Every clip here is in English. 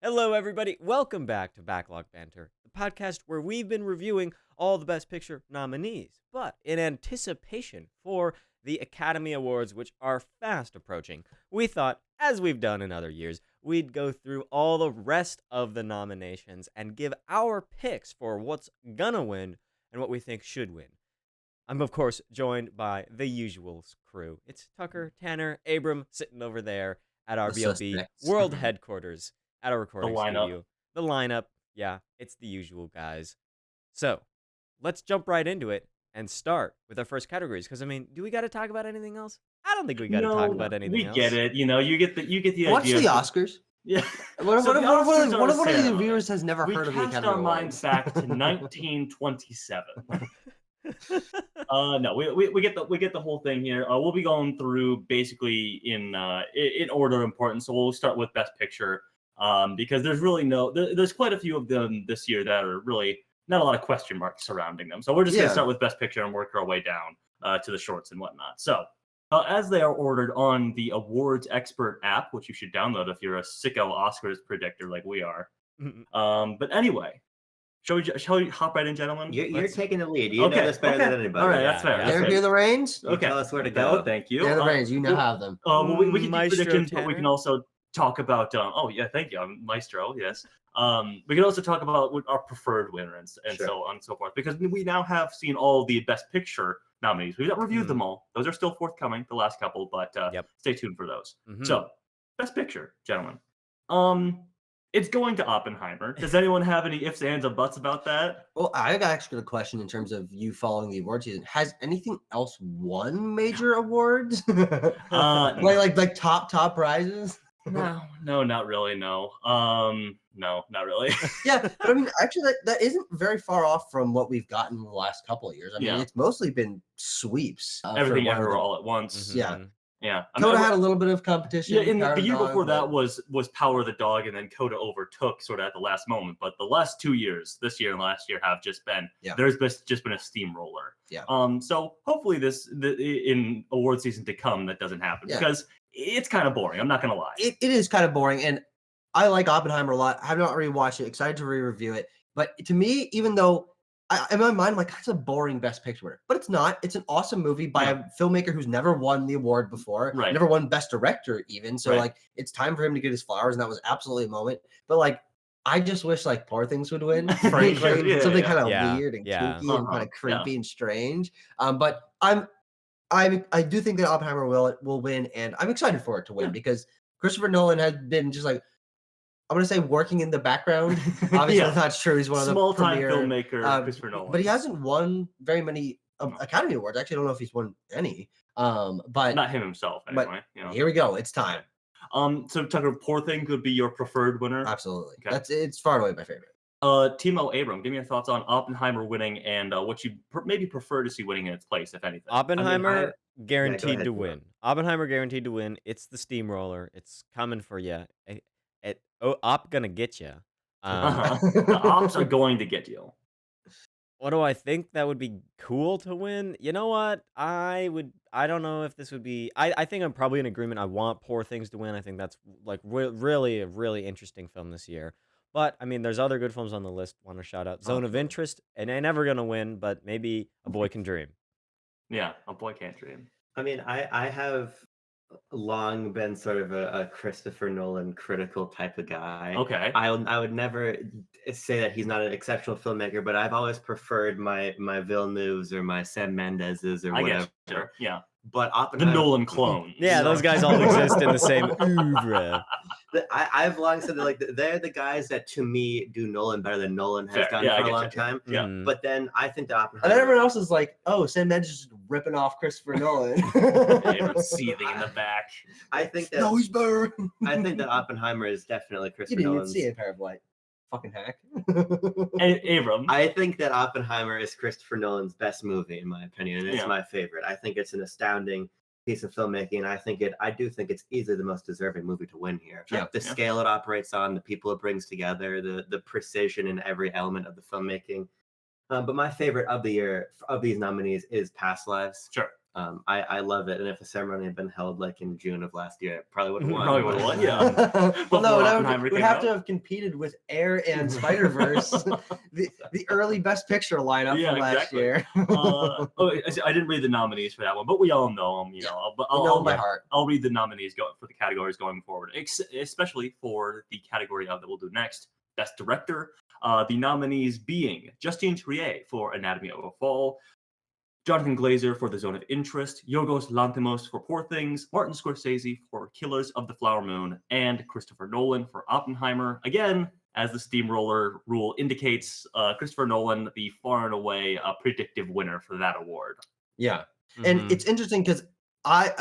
Hello, everybody. Welcome back to Backlog Banter, the podcast where we've been reviewing all the Best Picture nominees. But in anticipation for the Academy Awards, which are fast approaching, we thought, as we've done in other years, we'd go through all the rest of the nominations and give our picks for what's gonna win and what we think should win. I'm, of course, joined by the usual crew. It's Tucker, Tanner, Abram sitting over there at our The BLB suspects. world headquarters at our recording lineup. studio. The lineup, yeah, it's the usual guys. So, let's jump right into it and start with our first categories. Because, I mean, do we got to talk about anything else? I don't think we got to talk about anything else. We get it. You know, you get the Watch idea. the Oscars. Yeah. What if So the Oscars one are of the ceremony. viewers has never We heard of the cast Academy our minds Awards? back to 1927. No, we get the whole thing here. We'll be going through basically in order of importance. So we'll start with Best Picture, because there's quite a few of them this year that are really not a lot of question marks surrounding them. So we're just gonna start with Best Picture and work our way down to the shorts and whatnot. So as they are ordered on the Awards Expert app, which you should download if you're a sicko Oscars predictor like we are. But anyway. Shall we hop right in, gentlemen? You're taking the lead. You know this better than anybody. All right, that's fair. Yeah. There, hear the reins? You tell us where to go. Thank you. They're the reins. You now have them. We can do Maestro predictions, but we Tanner? can also talk about. Oh yeah, thank you, Maestro. Yes. We can also talk about what our preferred winner and Sure. so on and so forth, because we now have seen all the Best Picture nominees. We've not reviewed them all; those are still forthcoming. The last couple, but stay tuned for those. So, Best Picture, gentlemen. It's going to Oppenheimer. Does anyone have any ifs, ands, or buts about that? Well, I got actually a question in terms of you following the award season. Has anything else won major awards? like top prizes? No, not really. No, no, not really. Yeah, but I mean, actually, that isn't very far off from what we've gotten in the last couple of years. I mean, Yeah. it's mostly been sweeps. Everything for one of ever the- all at once. Yeah. Yeah. Coda had a little bit of competition. Yeah, in Power the of year Dog, before that but- was Power of the Dog, and then Coda overtook sort of at the last moment. But the last 2 years, this year and last year, have just been there's just been a steamroller. Yeah. So hopefully in award season to come that doesn't happen, because it's kind of boring. I'm not gonna lie. It is kind of boring, and I like Oppenheimer a lot. I have not rewatched it. Excited to re-review it, but to me, even though in my mind, like, that's a boring Best Picture winner, but it's not. It's an awesome movie by a filmmaker who's never won the award before, Right. never won Best Director even. So like, it's time for him to get his flowers, and that was absolutely a moment. But like, I just wish like Poor Things would win, frankly, something kind of weird and kooky and kind of creepy and strange. But I do think that Oppenheimer will win, and I'm excited for it to win because Christopher Nolan has been just like, I'm gonna say working in the background. Obviously, that's not true. He's one of the small-time premier filmmaker, Christopher Nolan. but he hasn't won very many Academy Awards. Actually, I don't know if he's won any. But not him himself, anyway. But here we go. It's time. So Tucker, Poor Thing could be your preferred winner. Absolutely. Okay. It's far away my favorite. Timo Abram, give me your thoughts on Oppenheimer winning and what you maybe prefer to see winning in its place, if anything. Oppenheimer guaranteed ahead, to Timo. win. Oppenheimer guaranteed to win. It's the steamroller. It's coming for you. Op gonna get you. The ops are going to get you. What do I think that would be cool to win? You know what? I don't know if this would be. I think I'm probably in agreement. I want Poor Things to win. I think that's like really a really interesting film this year. But I mean, there's other good films on the list. Want to shout out Zone of Interest, and they're never gonna win, but maybe A Boy Can Dream. Yeah, A Boy Can't Dream. I mean, I have long been sort of a Christopher Nolan critical type of guy. Okay. I would never say that he's not an exceptional filmmaker, but I've always preferred my Villeneuves or my Sam Mendes's or I whatever. guess. Sure. Yeah. But The Oppenheimer, Nolan clone. Yeah, those guys all exist in the same oeuvre. I've long said that like they're the guys that to me do Nolan better than Nolan has done Yeah, I for a get long you. time. Yeah. But then I think that And Oppenheimer, then everyone else is like, "Oh, Sam Mendes is just ripping off Christopher Nolan." Everyone's seething in the back. I think that No, he's better. I think that Oppenheimer is definitely You Christopher didn't even Nolan's. see a pair of light. Fucking hack. Abram. I think that Oppenheimer is Christopher Nolan's best movie, in my opinion, and it's Yeah. my favorite. I think it's an astounding piece of filmmaking, and I do think it's easily the most deserving movie to win here. Yeah, The yeah. scale it operates on, the people it brings together, the precision in every element of the filmmaking. But my favorite of the year of these nominees is Past Lives. Sure. I love it, and if the ceremony had been held like in June of last year, it probably would have won. Probably would have won, yeah. Well, no, Oppenheimer it would came have out. to have competed with Air and Spider-Verse, the early Best Picture lineup from last year. I didn't read the nominees for that one, but we all know them, you know. But know them by heart. I'll read the nominees for the categories going forward, especially for the category that we'll do next, Best Director. The nominees being Justine Triet for Anatomy of a Fall, Jonathan Glazer for The Zone of Interest, Yorgos Lanthimos for Poor Things, Martin Scorsese for Killers of the Flower Moon, and Christopher Nolan for Oppenheimer. Again, as the steamroller rule indicates, Christopher Nolan, the far and away predictive winner for that award. Yeah, and it's interesting because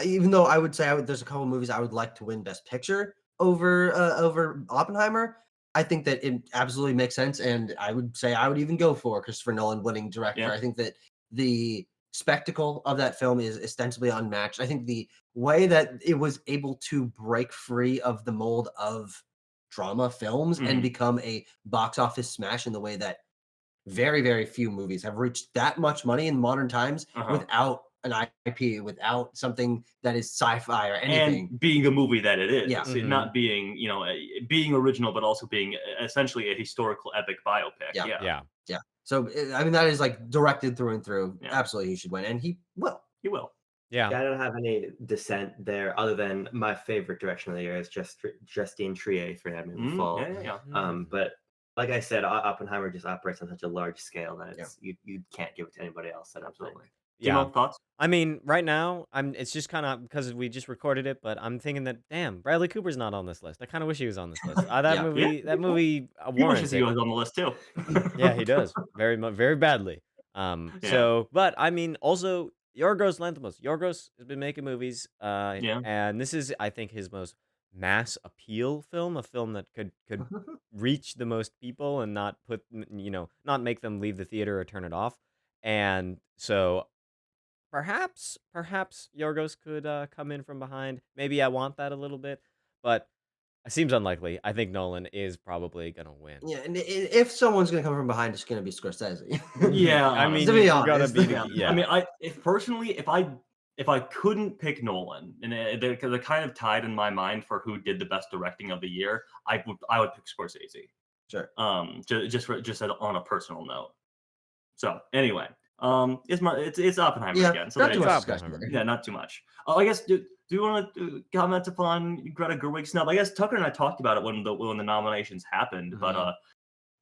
even though I would say there's a couple movies I would like to win Best Picture over Oppenheimer, I think that it absolutely makes sense, and I would say I would even go for Christopher Nolan winning director. Yeah. I think that the spectacle of that film is ostensibly unmatched. I think the way that it was able to break free of the mold of drama films and become a box office smash in the way that very, very few movies have reached that much money in modern times without an IP, without something that is sci-fi or anything. And being a movie that it is. Yeah. Not being, being original, but also being essentially a historical epic biopic. Yeah. So, I mean, that is like directed through and through. Yeah. Absolutely, he should win. And he will. He will. Yeah. I don't have any dissent there other than my favorite direction of the year is Justine Triet for Anatomy of a Fall. But like I said, Oppenheimer just operates on such a large scale that it's you can't give it to anybody else. Absolutely. Yeah. Thoughts? I mean, right now, it's just kind of because we just recorded it, but I'm thinking that, damn, Bradley Cooper's not on this list. I kind of wish he was on this list. That movie He wishes he was on the list too. Yeah, he does very badly. So, but I mean, also Yorgos Lanthimos. Yorgos has been making movies, and this is, I think, his most mass appeal film, a film that could reach the most people and not not make them leave the theater or turn it off. And so perhaps Yorgos could come in from behind. Maybe I want that a little bit, but it seems unlikely. I think Nolan is probably gonna win. Yeah, and if someone's gonna come from behind, it's gonna be Scorsese. Yeah, I mean, to be you honest, gotta be. I mean, if I couldn't pick Nolan, and they're kind of tied in my mind for who did the best directing of the year, I would pick Scorsese. Sure. Just on a personal note. So anyway, it's Oppenheimer again. So not too much discussion. Yeah, not too much. I guess do you want to comment upon Greta Gerwig's snub? I guess Tucker and I talked about it when the nominations happened, but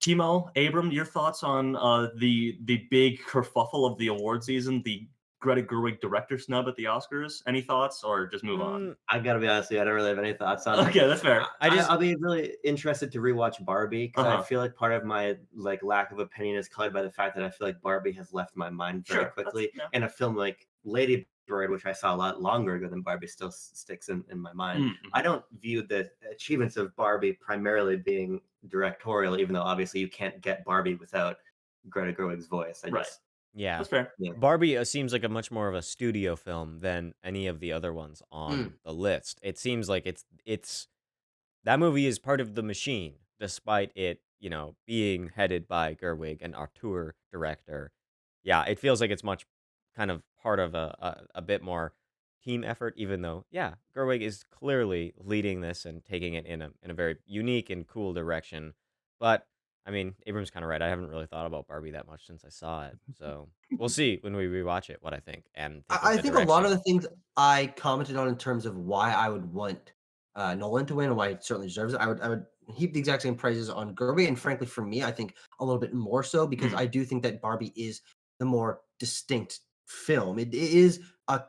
Timo, Abram, your thoughts on the big kerfuffle of the award season, the Greta Gerwig director snub at the Oscars? Any thoughts, or just move on? I gotta be honest with you, I don't really have any thoughts on it. Okay, that's fair. I'll be really interested to rewatch Barbie because I feel like part of my lack of opinion is colored by the fact that I feel like Barbie has left my mind very quickly, and a film like Lady Bird, which I saw a lot longer ago than Barbie, still sticks in my mind. I don't view the achievements of Barbie primarily being directorial, even though obviously you can't get Barbie without Greta Gerwig's voice. Yeah, that's fair. Yeah. Barbie seems like a much more of a studio film than any of the other ones on the list. It seems like it's that movie is part of the machine, despite it, being headed by Gerwig, an auteur director. Yeah, it feels like it's much kind of part of a bit more team effort, even though, Gerwig is clearly leading this and taking it in a very unique and cool direction. But I mean, Abram's kind of right. I haven't really thought about Barbie that much since I saw it. So we'll see when we rewatch it what I think. And I think a lot of the things I commented on in terms of why I would want Nolan to win and why he certainly deserves it, I would heap the exact same praises on Gerwig. And frankly, for me, I think a little bit more so because I do think that Barbie is the more distinct film. It is a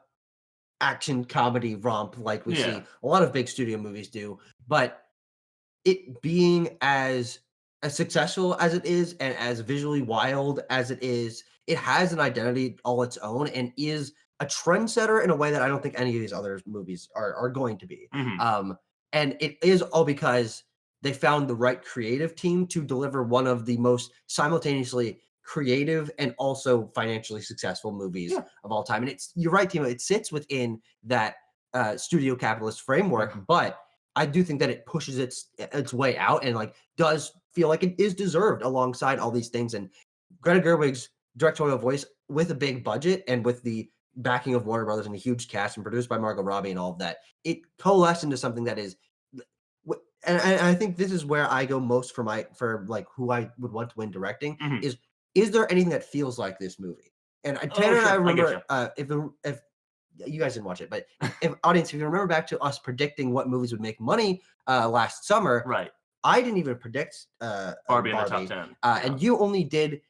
action comedy romp like we see a lot of big studio movies do, but it being as successful as it is and as visually wild as it is, it has an identity all its own and is a trendsetter in a way that I don't think any of these other movies are going to be. And it is all because they found the right creative team to deliver one of the most simultaneously creative and also financially successful movies of all time. And you're right, Timo, it sits within that studio capitalist framework, but I do think that it pushes its way out and does feel like it is deserved alongside all these things. And Greta Gerwig's directorial voice with a big budget and with the backing of Warner Brothers and a huge cast and produced by Margot Robbie and all of that, it coalesced into something that is, and I think this is where I go most for like who I would want to win directing is there anything that feels like this movie? And Tanner and I remember if you guys didn't watch it, but if audience, if you remember back to us predicting what movies would make money last summer, right? I didn't even predict Barbie in the top 10, and you only did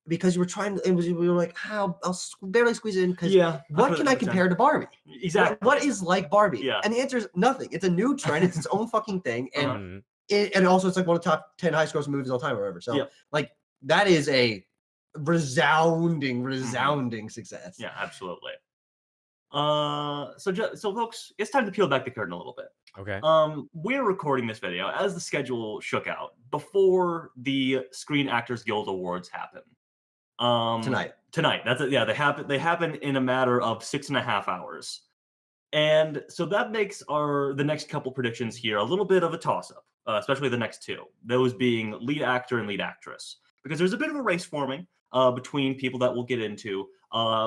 because you were trying to. We were like, I'll barely squeeze it in because what can I compare to Barbie? Exactly. What is like Barbie? Yeah. And the answer is nothing. It's a new trend. It's its own fucking thing, and and also it's like one of the top 10 highest grossing movies of all time or whatever. So like that is a resounding success. Yeah, absolutely. So folks, it's time to peel back the curtain a little bit. Okay. We're recording this video as the schedule shook out before the Screen Actors Guild Awards happen. Tonight. That's it. Yeah, they happen in a matter of 6.5 hours. And so that makes the next couple predictions here a little bit of a toss-up, especially the next two, those being lead actor and lead actress, because there's a bit of a race forming between people that we'll get into.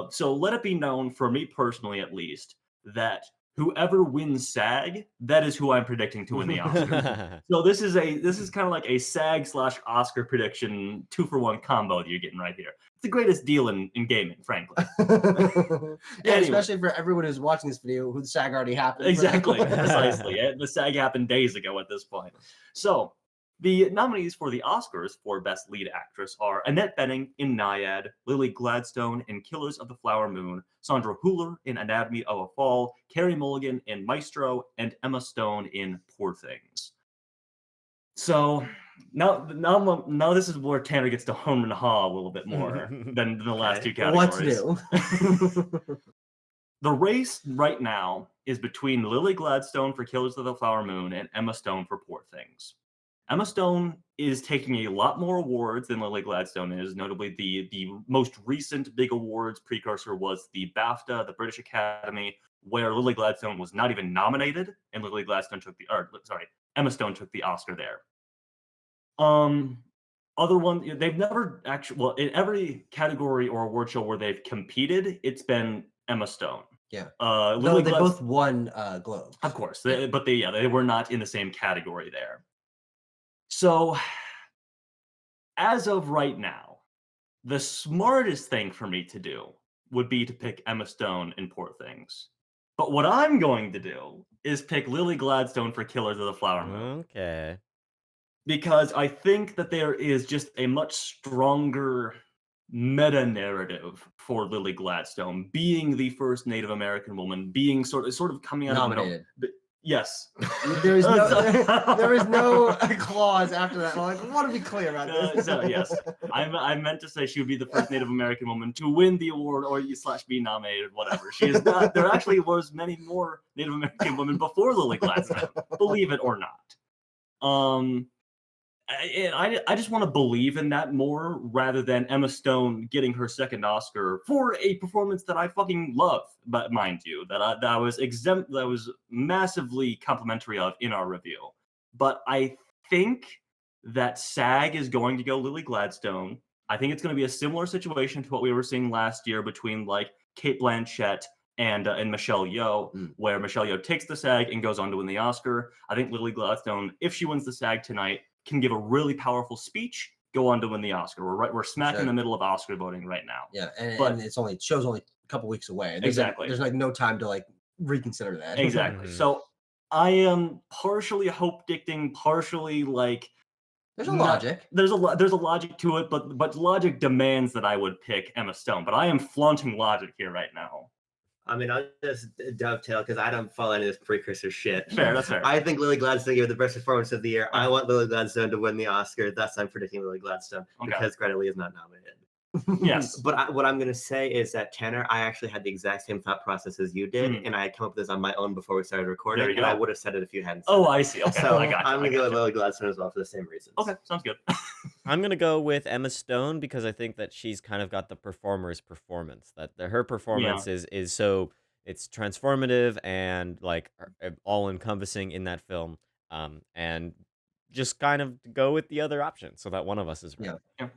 So let it be known, for me personally at least, that whoever wins SAG, that is who I'm predicting to win the Oscar. So this is kind of like a SAG/Oscar prediction 2-for-1 combo that you're getting right here. It's the greatest deal in gaming, frankly. Anyway. Especially for everyone who's watching this video who the SAG already happened. Exactly, precisely. The SAG happened days ago at this point. So the nominees for the Oscars for Best Lead Actress are Annette Bening in Naiad, Lily Gladstone in Killers of the Flower Moon, Sandra Hüller in Anatomy of a Fall, Carey Mulligan in Maestro, and Emma Stone in Poor Things. So now this is where Tanner gets to hum and haw a little bit more than the last two categories. What's new? The race right now is between Lily Gladstone for Killers of the Flower Moon and Emma Stone for Poor Things. Emma Stone is taking a lot more awards than Lily Gladstone is. Notably, the most recent big awards precursor was the BAFTA, the British Academy, where Lily Gladstone was not even nominated, and Emma Stone took the Oscar there. Other one, they've never actually, in every category or award show where they've competed, it's been Emma Stone. Yeah. They both won Globes. Of course, but they were not in the same category there. So, as of right now, the smartest thing for me to do would be to pick Emma Stone in Poor Things. But what I'm going to do is pick Lily Gladstone for Killers of the Flower Moon. Okay. Because I think that there is just a much stronger meta-narrative for Lily Gladstone, being the first Native American woman, being sort of coming out nominated. Yes. There is no clause after that. I want to be clear about this. So yes, I meant to say she would be the first Native American woman to win the award or /be nominated, whatever. She is not. There actually was many more Native American women before Lily Gladstone, believe it or not. I just want to believe in that more rather than Emma Stone getting her second Oscar for a performance that I fucking love, but mind you, that I was massively complimentary of in our review. But I think that SAG is going to go Lily Gladstone. I think it's going to be a similar situation to what we were seeing last year between like Cate Blanchett and Michelle Yeoh, where Michelle Yeoh takes the SAG and goes on to win the Oscar. I think Lily Gladstone, if she wins the SAG tonight, can give a really powerful speech, go on to win the Oscar. We're smack in the middle of Oscar voting right now. Yeah, and show's only a couple weeks away. Exactly. There's like no time to like reconsider that. Exactly. So I am partially hope dicting, partially like there's a logic. There's a logic to it, but logic demands that I would pick Emma Stone. But I am flaunting logic here right now. I mean, I'll just dovetail because I don't follow any of this precursor shit. Fair, that's fair. I think Lily Gladstone gave the best performance of the year. I want Lily Gladstone to win the Oscar. Thus, I'm predicting Lily Gladstone because Greta Lee is not nominated. Yes. But what I'm going to say is that, Tanner, I actually had the exact same thought process as you did, and I had come up with this on my own before we started recording, and I would have said it if you hadn't said it. I see. Okay, so I got you. I'm going to go with Lily Gladstone as well for the same reasons. Okay, sounds good. I'm going to go with Emma Stone because I think that she's kind of got the performer's performance. That her performance is so... It's transformative and like all-encompassing in that film, and just kind of go with the other option so that one of us is right. Yeah.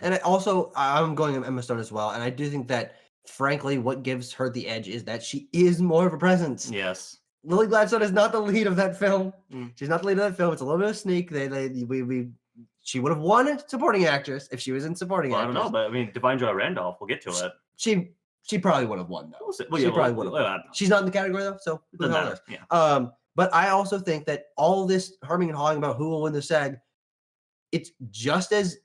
And I'm going Emma Stone as well, and I do think that frankly, what gives her the edge is that she is more of a presence. Yes. Lily Gladstone is not the lead of that film. She's not the lead of that film. It's a little bit of sneak. She would have won supporting actress if she was in supporting actress. I don't know, but I mean, Divine Joy Randolph. We'll get to it. She probably would have won though. She probably would have. She's not in the category though, so who the hell knows? Yeah. But I also think that all this harming and hawing about who will win the SAG, it's just as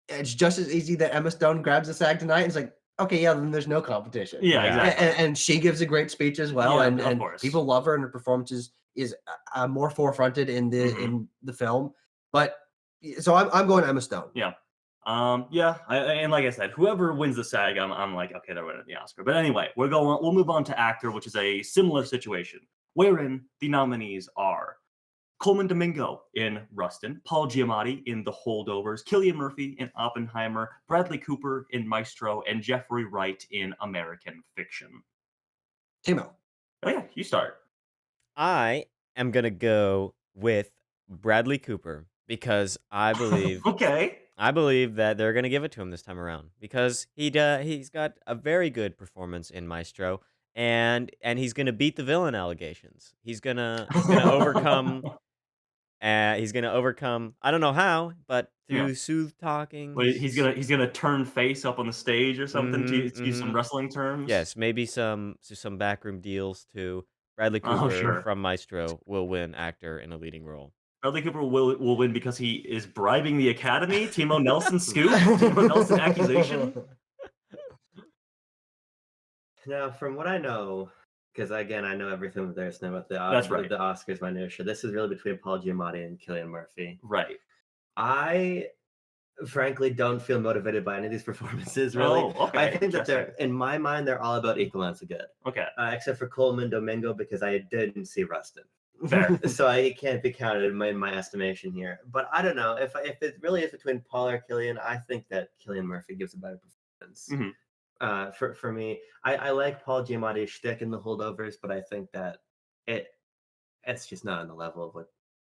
easy that Emma Stone grabs the SAG tonight and is like, okay, yeah, then there's no competition. Yeah, exactly. And she gives a great speech as well, and people love her, and her performance is more forefronted in the film. But so I'm going Emma Stone. Yeah. And like I said, whoever wins the SAG, I'm like, okay, they're winning the Oscar. But anyway, we'll move on to actor, which is a similar situation, wherein the nominees are Coleman Domingo in Rustin, Paul Giamatti in The Holdovers, Cillian Murphy in Oppenheimer, Bradley Cooper in Maestro, and Jeffrey Wright in American Fiction. Timo. Oh yeah, you start. I am gonna go with Bradley Cooper because I believe I believe that they're gonna give it to him this time around because he's got a very good performance in Maestro, and he's gonna beat the villain allegations. He's gonna overcome. He's gonna overcome. I don't know how, but through sooth talking. Well, he's gonna turn face up on the stage or something to use some wrestling terms. Yes, maybe some backroom deals too. Bradley Cooper from Maestro will win actor in a leading role. Bradley Cooper will win because he is bribing the Academy. Timo Nelson scoop. Timo Nelson accusation. Now, from what I know, because again, I know everything there is now about the the Oscars minutia. This is really between Paul Giamatti and Cillian Murphy. Right. I frankly don't feel motivated by any of these performances. Really, I think that they're, in my mind, they're all about equal amounts of good. Okay. Except for Coleman Domingo, because I didn't see Rustin. Fair. So I can't be counted in my estimation here. But I don't know if it really is between Paul or Cillian. I think that Cillian Murphy gives a better performance. For me, I like Paul Giamatti's shtick in The Holdovers, but I think that it's just not on the level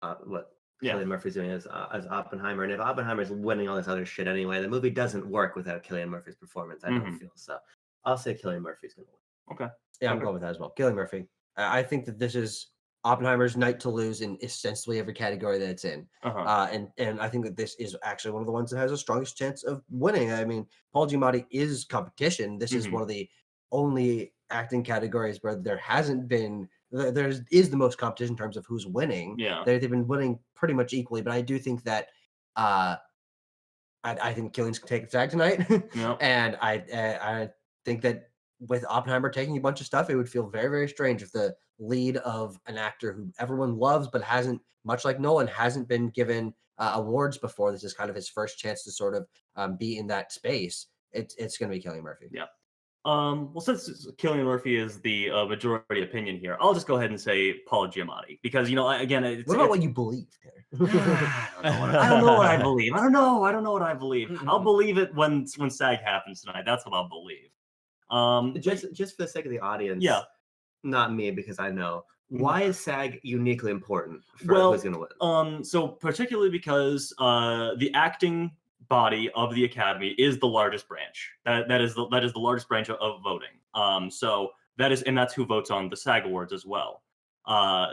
of what Cillian Murphy's doing as Oppenheimer. And if Oppenheimer's winning all this other shit anyway, the movie doesn't work without Cillian Murphy's performance. I don't feel so. I'll say Cillian Murphy's going to win. Okay. Yeah, I'm going with that as well. Cillian Murphy. I think that this is Oppenheimer's night to lose in essentially every category that it's in. And I think that this is actually one of the ones that has the strongest chance of winning. I mean, Paul Giamatti is competition. This is one of the only acting categories where there hasn't been, there is the most competition in terms of who's winning. Yeah. They've been winning pretty much equally, but I do think that I think Cillian's can take the SAG tonight. And I think that with Oppenheimer taking a bunch of stuff, it would feel very, very strange if the lead of an actor who everyone loves but hasn't, much like Nolan, hasn't been given awards before. This is kind of his first chance to sort of be in that space. It's going to be Cillian Murphy. Yeah. Well, since Cillian Murphy is the majority opinion here, I'll just go ahead and say Paul Giamatti because, you know, again, what about what you believe, Taylor? I don't know what I believe. I don't know what I believe. I'll believe it when SAG happens tonight. That's what I'll believe. Just for the sake of the audience, not me because I know. Why is SAG uniquely important for who's going to win? So particularly because the acting body of the Academy is the largest branch. That is the largest branch of voting. So that's who votes on the SAG Awards as well.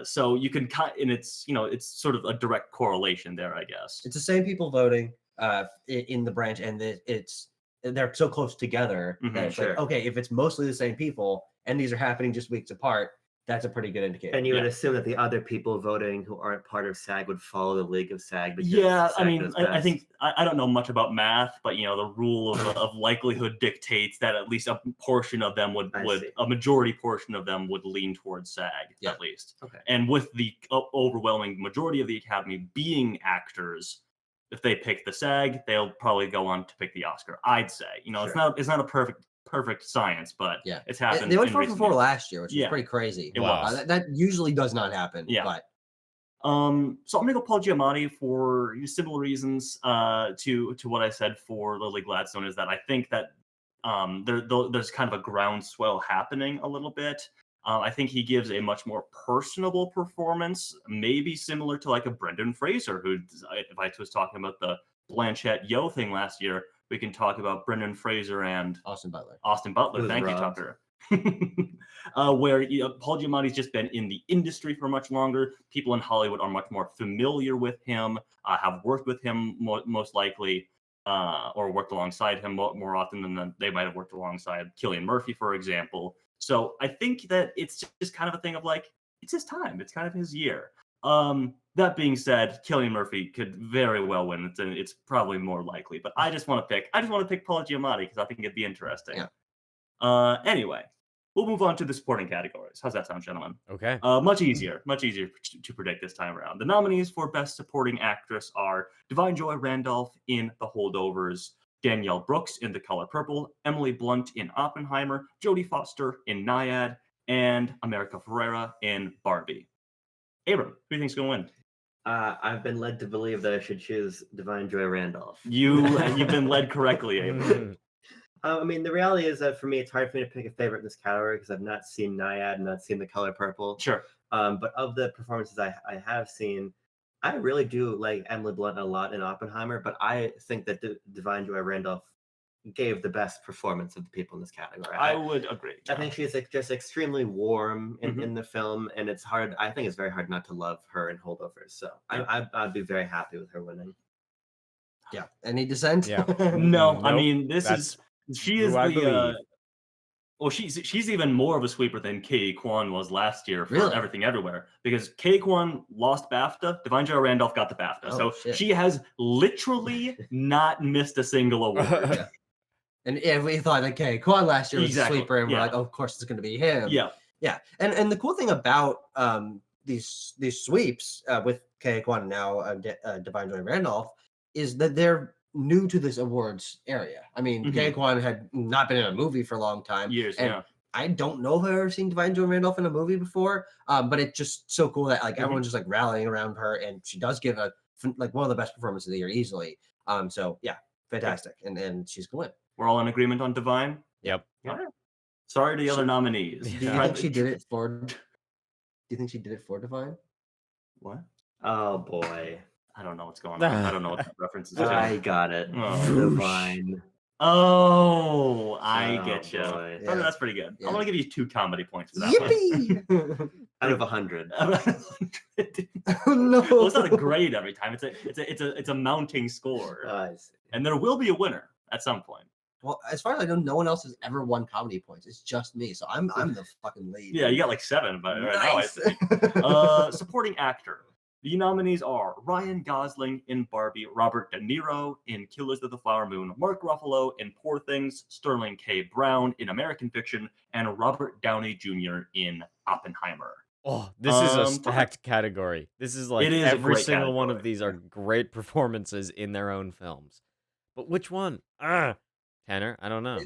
So you can and it's sort of a direct correlation there, I guess. It's the same people voting in the branch, and they're so close together that it's like, okay, if it's mostly the same people and these are happening just weeks apart, that's a pretty good indicator. And you would assume that the other people voting who aren't part of SAG would follow the league of SAG. I mean, I think I don't know much about math, but the rule of likelihood dictates that at least a portion of them a majority portion of them would lean towards SAG at least. Okay. And with the overwhelming majority of the Academy being actors, if they pick the SAG, they'll probably go on to pick the Oscar. I'd say, it's not a perfect science, but it's happened. They went 4 last year, which is pretty crazy. It was. That usually does not happen. Yeah. But so I'm gonna go Paul Giamatti for similar reasons to what I said for Lily Gladstone. Is that I think that there's kind of a groundswell happening a little bit. I think he gives a much more personable performance, maybe similar to like a Brendan Fraser, who, if I was talking about the Blanchett Yo thing last year, we can talk about Brendan Fraser and Austin Butler. Thank you, Tucker. Where Paul Giamatti's just been in the industry for much longer. People in Hollywood are much more familiar with him, have worked with him most likely, or worked alongside him more often than they might have worked alongside Cillian Murphy, for example. So I think that it's just kind of a thing of like, it's his time. It's kind of his year. That being said, Cillian Murphy could very well win. It's probably more likely, but I just want to pick Paul Giamatti because I think it'd be interesting. Yeah. Anyway, we'll move on to the supporting categories. How's that sound, gentlemen? Okay. Much easier to predict this time around. The nominees for Best Supporting Actress are Divine Joy Randolph in The Holdovers, Danielle Brooks in The Color Purple, Emily Blunt in Oppenheimer, Jodie Foster in Nyad, and America Ferrera in Barbie. Abram, who do you think's going to win? I've been led to believe that I should choose Divine Joy Randolph. You've been led correctly, Abram. I mean, the reality is that for me, it's hard for me to pick a favorite in this category because I've not seen Nyad and not seen The Color Purple. Sure. But of the performances I have seen, I really do like Emily Blunt a lot in Oppenheimer, but I think that Divine Joy Randolph gave the best performance of the people in this category. I would agree. I think she's just extremely warm in the film, and it's hard. I think it's very hard not to love her in Holdovers. So I'd be very happy with her winning. Yeah. Any dissent? Yeah. No, Nope. I mean she is the well, she's even more of a sweeper than Ke Quan was last year for Everything Everywhere, because Ke Quan lost BAFTA, Divine Joy Randolph got the BAFTA. So she has literally not missed a single award. And we thought, okay, Quan last year was a sweeper, and we're like, oh, of course it's going to be him. Yeah. And the cool thing about these sweeps with Ke Quan and now Divine Joy Randolph is that they're new to this awards area. I mean, Ke Quan had not been in a movie for a long time. Years, and I don't know if I've ever seen Divine Joy Randolph in a movie before, but it's just so cool that like everyone's just like rallying around her, and she does give one of the best performances of the year easily. So yeah, fantastic, and she's gonna win. We're all in agreement on Divine? Yep. Yeah. Sorry to the other nominees. Do you think she did it for? Do you think she did it for Divine? What? Oh boy, I don't know what's going on. I don't know what that reference is. I got it. Divine. Oh, I get you. Boy. Yeah. That's pretty good. Yeah. I'm gonna give you 2 comedy points for that. Yippee! Out of 100. Oh, no. Well, it's not a grade every time. It's a mounting score. And there will be a winner at some point. Well, as far as I know, no one else has ever won comedy points. It's just me, so I'm the fucking lead. Yeah, you got like 7, but nice. right now I think. Supporting actor. The nominees are Ryan Gosling in Barbie, Robert De Niro in Killers of the Flower Moon, Mark Ruffalo in Poor Things, Sterling K. Brown in American Fiction, and Robert Downey Jr. in Oppenheimer. Oh, this is a stacked category. This is like every single one of these are great performances in their own films. But which one? Tanner, I don't know.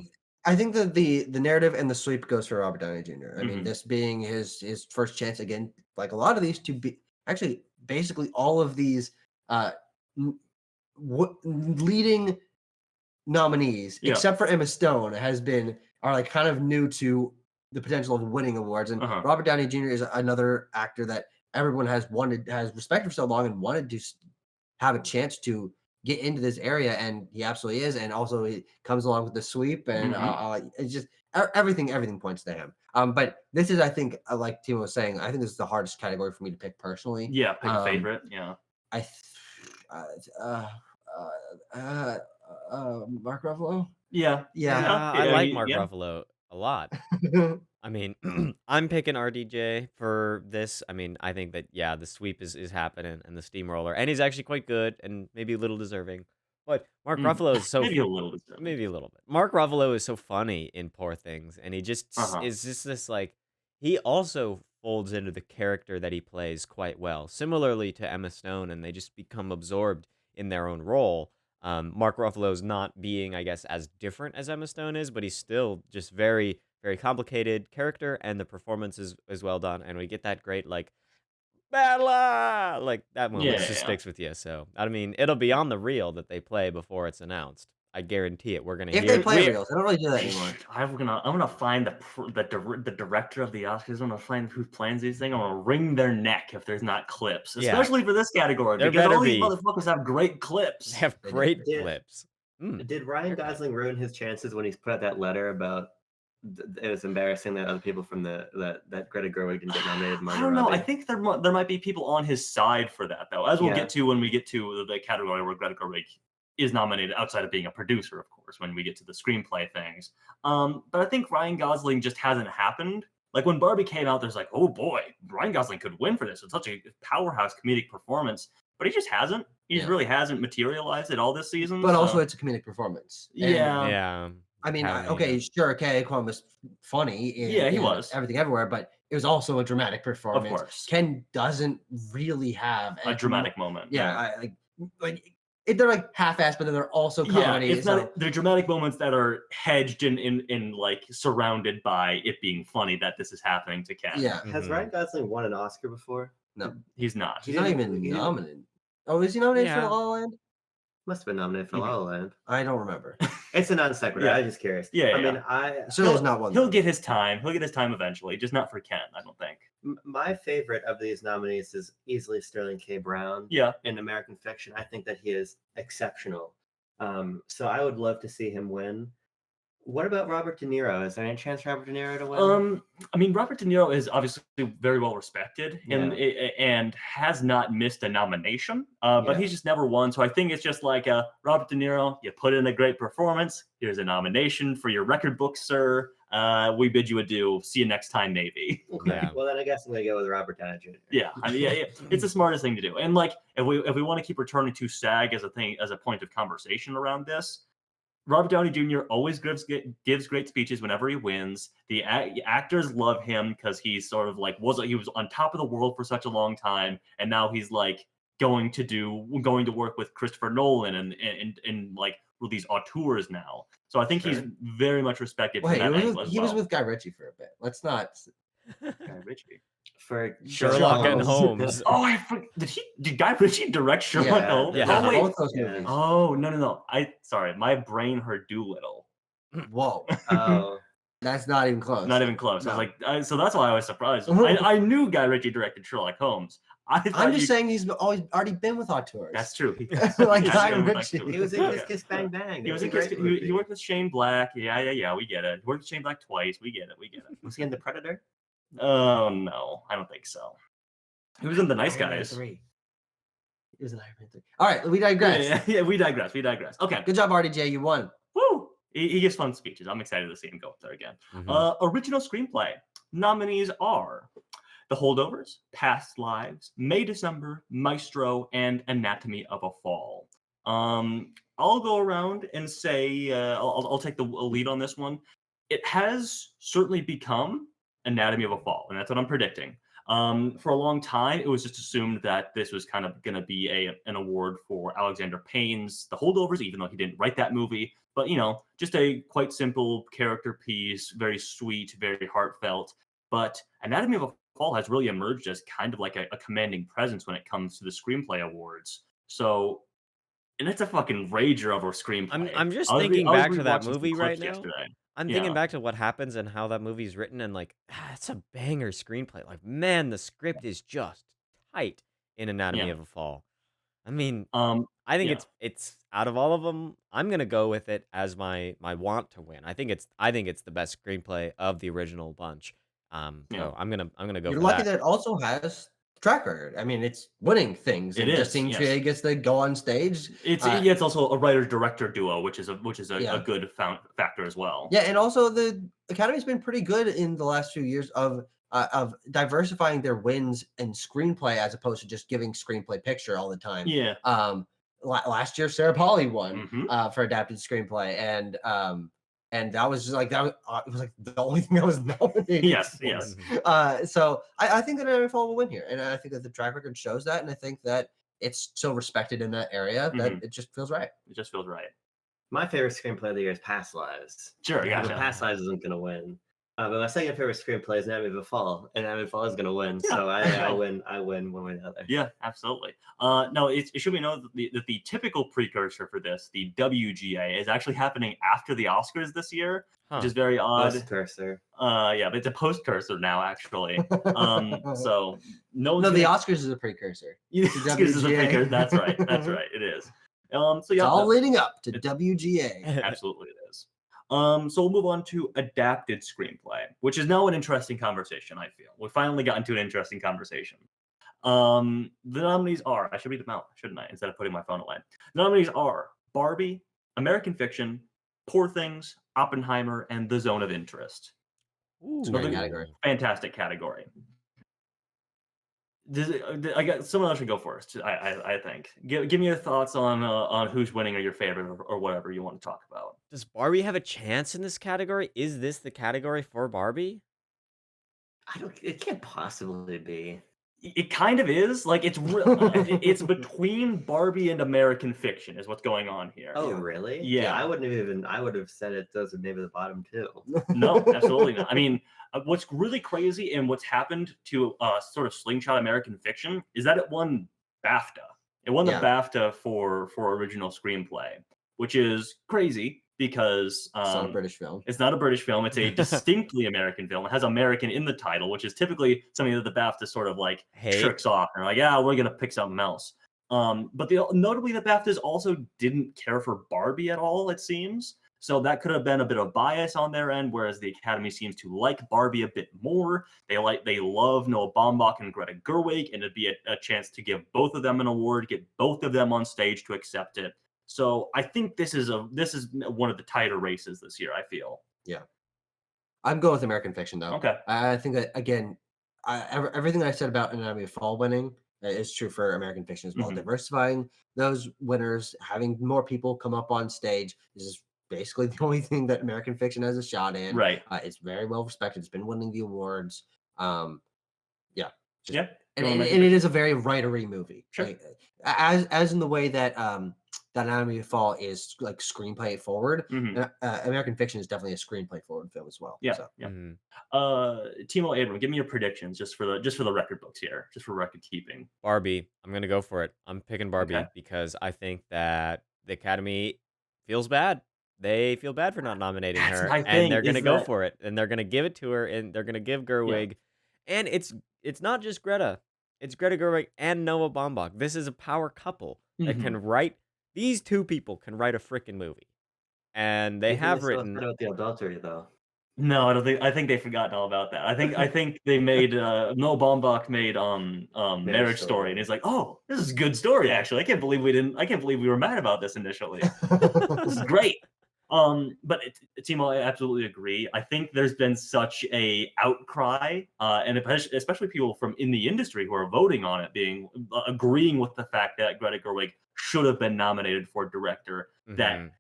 I think that the narrative and the sweep goes for Robert Downey Jr. I mean, this being his first chance again, like a lot of these to be actually basically all of these leading nominees, except for Emma Stone, are like kind of new to the potential of winning awards. And Robert Downey Jr. is another actor that everyone has respected for so long and wanted to have a chance to get into this area, and he absolutely is. And also he comes along with the sweep, and it's just everything points to him. But this is, I think, like Timo was saying, I think this is the hardest category for me to pick personally. Yeah, pick a favorite. Yeah, Mark Ruffalo. Yeah, I like Mark Ruffalo a lot. I mean, I'm picking RDJ for this. I mean, I think that, the sweep is happening and the steamroller, and he's actually quite good and maybe a little deserving. But Mark Ruffalo is so maybe a little deserving. Maybe a little bit. Mark Ruffalo is so funny in Poor Things, and he just is just this like, he also folds into the character that he plays quite well, similarly to Emma Stone, and they just become absorbed in their own role. Mark Ruffalo's not being, I guess, as different as Emma Stone is, but he's still just very, very complicated character, and the performance is well done, and we get that great like Bella, like that moment just sticks with you. So I mean, it'll be on the reel that they play before it's announced. I guarantee it. We're gonna if they play reels. They don't really do that anymore. I'm gonna find the director of the Oscars. I'm gonna find who plans these things. I'm gonna wring their neck if there's not clips, especially for this category, because all these motherfuckers have great clips. They have great clips. Did Ryan Gosling ruin his chances when he's put out that letter about it was embarrassing that other people from that Greta Gerwig didn't get nominated? I don't know. I think there might be people on his side for that, though, as we'll get to when we get to the category where Greta Gerwig is nominated outside of being a producer, of course, when we get to the screenplay things. But I think Ryan Gosling just hasn't happened. Like when Barbie came out, there's like, oh boy, Ryan Gosling could win for this. It's such a powerhouse comedic performance, but he just hasn't. He really hasn't materialized at all this season. But also, it's a comedic performance. Yeah. I mean, okay, sure, Kwan was funny. He was. Everything Everywhere, but it was also a dramatic performance. Of course. Ken doesn't really have a dramatic moment. Yeah, they're like half-assed, but then they're also comedy. Yeah, it's not. They're dramatic moments that are hedged in like surrounded by it being funny that this is happening to Ken. Yeah. Has Ryan Gosling won an Oscar before? No, he's not. He's not even nominated. Oh, is he nominated for La La Land? Must have been nominated for La La Land. I don't remember. It's a non sequitur. I'm just curious. I mean, Certainly not one. He'll get his time. He'll get his time eventually, just not for Ken, I don't think. My favorite of these nominees is easily Sterling K. Brown. Yeah. In American Fiction, I think that he is exceptional. So I would love to see him win. What about Robert De Niro? Is there any chance for Robert De Niro to win? I mean, Robert De Niro is obviously very well respected and has not missed a nomination, but he's just never won. So I think it's just like Robert De Niro, you put in a great performance. Here's a nomination for your record book, sir. We bid you adieu. See you next time, maybe. Okay. Yeah. Well, then I guess I'm gonna go with Robert Downey Jr. Yeah, I mean, it's the smartest thing to do. And like, if we want to keep returning to SAG as a point of conversation around this, Robert Downey Jr. always gives great speeches whenever he wins. The actors love him because he's sort of like he was on top of the world for such a long time, and now he's like going to work with Christopher Nolan and like these auteurs now. So I think he's very much respected. He was with Guy Ritchie for a bit. Let's not. Guy Ritchie. For Sherlock and Holmes. Oh, did Guy Ritchie direct Sherlock Holmes? Yeah. Oh, wait. Both those movies. Oh, no. Sorry, my brain heard Doolittle. Whoa. Oh. That's not even close. Not even close. No. I was like, so that's why I was surprised. I knew Guy Ritchie directed Sherlock Holmes. I'm just saying he's already been with auteurs. That's true. Like Guy Ritchie. He was in Kiss Kiss Bang Bang. He was in Kiss. He worked with Shane Black. Yeah. We get it. He worked with Shane Black twice. We get it. Was he in The Predator? Oh no, I don't think so. He was in The Nice Guys. 3. He was in Iron Man 3. All right, we digress. Yeah, we digress. Okay. Good job, RDJ. You won. Woo! He gives fun speeches. I'm excited to see him go up there again. Original screenplay nominees are The Holdovers, Past Lives, May December, Maestro, and Anatomy of a Fall. I'll go around and say I'll take the lead on this one. It has certainly become Anatomy of a Fall, and that's what I'm predicting. For a long time, it was just assumed that this was kind of going to be an award for Alexander Payne's The Holdovers, even though he didn't write that movie. But, just a quite simple character piece, very sweet, very heartfelt. But Anatomy of a Fall has really emerged as kind of like a commanding presence when it comes to the screenplay awards. So, and it's a fucking rager of a screenplay. I'm just thinking back to that rewatching movie some right clips now. yesterday. I'm thinking back to what happens and how that movie's written, and like, it's a banger screenplay. Like, man, the script is just tight in Anatomy of a Fall. I mean, I think it's out of all of them, I'm gonna go with it as my want to win. I think it's the best screenplay of the original bunch. So I'm gonna go. You're for lucky that it also has track record. I mean, it's winning things. It just is, Chie gets to go on stage. It's also a writer-director duo, which is a good factor as well. Yeah, and also the Academy's been pretty good in the last few years of diversifying their wins in screenplay as opposed to just giving screenplay picture all the time. Yeah. Last year Sarah Polley won for adapted screenplay, and that was just like it was like the only thing that was nominated. Yes. So I think that NFL will win here, and I think that the track record shows that, and I think that it's so respected in that area that it just feels right. It just feels right. My favorite screenplay of the year is Past Lives. Sure, yeah. But Past Lives isn't going to win. But my second favorite screenplay is Anatomy of a Fall, and Anatomy of a Fall is going to win. Yeah. So I win one way or the other. Yeah, absolutely. No, it should be known that the typical precursor for this, the WGA, is actually happening after the Oscars this year, which is very odd. Post-cursor. Yeah, but it's a post-cursor now, actually. So the Oscars is a precursor. The Oscars is a precursor. That's right. It is. It's all leading up to WGA. Absolutely it is. So we'll move on to adapted screenplay, which is now an interesting conversation, I feel. We finally got into an interesting conversation. The nominees are, I should read them out, shouldn't I, instead of putting my phone away. The nominees are Barbie, American Fiction, Poor Things, Oppenheimer, and The Zone of Interest. It's a great category. Fantastic category. I got someone else should go first. I think. Give me your thoughts on who's winning or your favorite or whatever you want to talk about. Does Barbie have a chance in this category? Is this the category for Barbie? It can't possibly be. It kind of is. Like it's between Barbie and American Fiction is what's going on here. Oh, really? Yeah. I would have said it doesn't maybe the bottom too. No, absolutely not. I mean, what's really crazy and what's happened to sort of Slingshot American Fiction is that it won BAFTA. It won the BAFTA for original screenplay, which is crazy because it's not a British film. It's not a British film. It's a distinctly American film. It has American in the title, which is typically something that the BAFTA sort of like tricks off. And like, yeah, we're gonna pick something else. But notably, the BAFTAs also didn't care for Barbie at all. It seems. So that could have been a bit of bias on their end, whereas the Academy seems to like Barbie a bit more. They love Noah Baumbach and Greta Gerwig, and it'd be a chance to give both of them an award, get both of them on stage to accept it. So I think this is one of the tighter races this year, I feel. Yeah. I'm going with American Fiction, though. Okay. I think that, again, everything that I said about Anatomy of Fall winning is true for American Fiction as well. Mhm. Diversifying those winners, having more people come up on stage is basically the only thing that American Fiction has a shot in. Right. It's very well respected. It's been winning the awards. Yeah. And it is a very writery movie. Sure. Like, as in the way that that Anatomy of Fall is like screenplay forward. Mhm. American Fiction is definitely a screenplay forward film as well. Yeah. So. Yeah. Timo Abram, give me your predictions just for the record books here, just for record keeping. Barbie. I'm gonna go for it. I'm picking Barbie because I think that the Academy feels bad. They feel bad for not nominating her, and they're gonna go for it, and they're gonna give it to her, and they're gonna give Gerwig, and it's not just Greta. It's Greta Gerwig and Noah Baumbach. This is a power couple that can write. These two people can write a freaking movie, and they have written. About the adultery, though. No, I don't think. I think they've forgotten all about that. I think they made Noah Baumbach made Marriage Story, and he's like, oh, this is a good story actually. I can't believe we were mad about this initially. This is great. But Timo, I absolutely agree. I think there's been such a outcry, and especially people from in the industry who are voting on it, agreeing with the fact that Greta Gerwig should have been nominated for director. That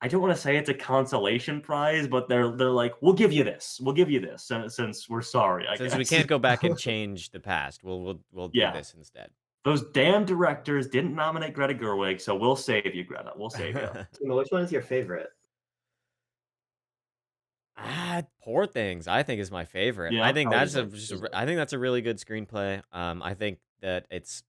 I don't want to say it's a consolation prize, but they're like, we'll give you this, since we're sorry. Since we can't go back and change the past, we'll do this instead. Those damn directors didn't nominate Greta Gerwig, so we'll save you, Greta. We'll save you. Which one is your favorite? Poor Things, I think, is my favorite. Yeah, I think that's a really good screenplay. I think that it's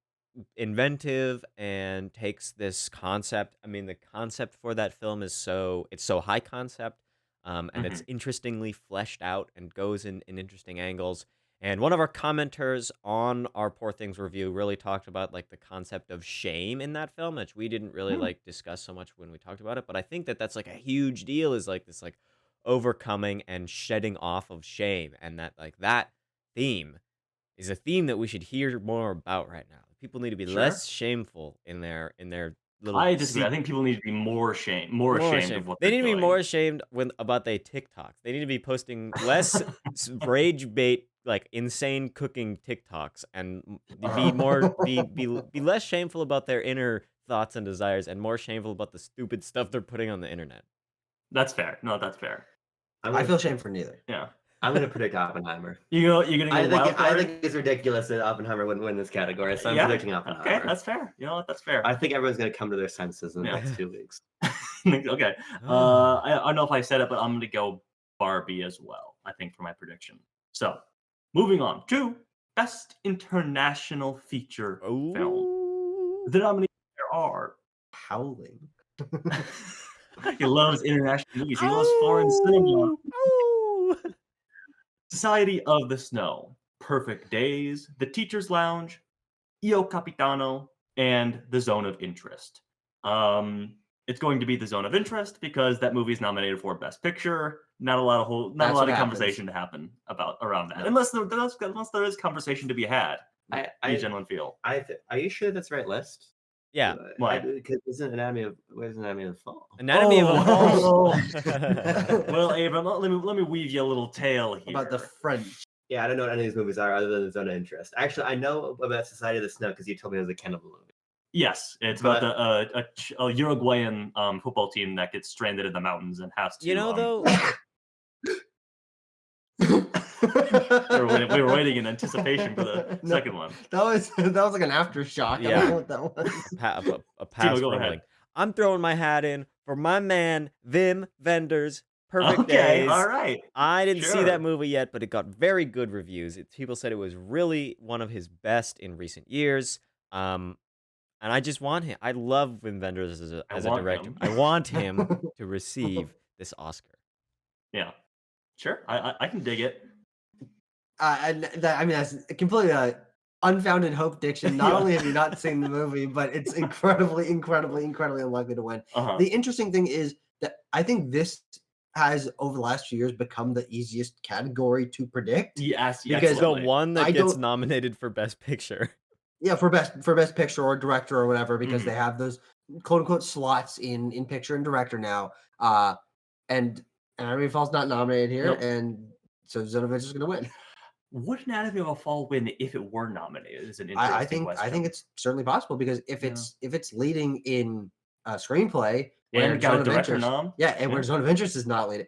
inventive and takes this concept. I mean, the concept for that film is so high concept, and it's interestingly fleshed out and goes in interesting angles. And one of our commenters on our Poor Things review really talked about like the concept of shame in that film, which we didn't really like discuss so much when we talked about it. But I think that that's like a huge deal, is like this like overcoming and shedding off of shame, and that like that theme is a theme that we should hear more about right now. People need to be less shameful in their little. I disagree. I think people need to be more ashamed of what they need to be doing. more ashamed about their TikToks. They need to be posting less rage bait, like insane cooking TikToks, and be less shameful about their inner thoughts and desires, and more shameful about the stupid stuff they're putting on the internet. That's fair. No, that's fair. I feel shame for neither. Yeah. I'm gonna predict Oppenheimer. You're gonna go I think it's ridiculous that Oppenheimer wouldn't win this category, so I'm predicting Oppenheimer. Okay, that's fair. You know what? That's fair. I think everyone's gonna come to their senses in the next 2 weeks. Okay. I don't know if I said it, but I'm gonna go Barbie as well, I think, for my prediction. So, moving on to Best International Feature Film. The nominees there are Howling. He loves international movies. He loves foreign cinema. Society of the Snow, Perfect Days, The Teacher's Lounge, Io Capitano, and The Zone of Interest. It's going to be The Zone of Interest because that movie is nominated for Best Picture. Not a lot of conversation to happen around that, unless there is conversation to be had. I genuinely feel. Are you sure that's the right list? Yeah. Why? Because isn't Anatomy of the Fall? Anatomy of a Fall. Well, Abram, let me weave you a little tale here about the French. Yeah, I don't know what any of these movies are other than The Zone of Interest. Actually, I know about Society of the Snow because you told me it was a cannibal movie. Yes, it's about a Uruguayan football team that gets stranded in the mountains and has to. Though. we were waiting in anticipation for the second one. That was like an aftershock. Yeah. I don't know what that was. A past Timo, go rumbling. ahead. I'm throwing my hat in for my man Wim Wenders. Perfect Okay, Days. all right. I didn't see Sure. that movie yet, but it got very good reviews. People said it was really one of his best in recent years. And I just want him. I love Wim Wenders as a director. him. I want him to receive this Oscar. Yeah, sure. I can dig it. That's completely unfounded hope diction. Not only have you not seen the movie, but it's incredibly unlikely to win. The interesting thing is that I think this has over the last few years become the easiest category to predict. Yes, because the one that gets nominated for Best Picture. Yeah, for best picture or director or whatever, because they have those quote unquote slots in picture and director now. And Anatomy of a Fall's not nominated here, and so Zone of Interest is going to win. Would Anatomy of a Fall win if it were nominated? Is an interesting question. I think it's certainly possible because if it's leading in screenplay and got a director nom, where Zone of Interest is not leading.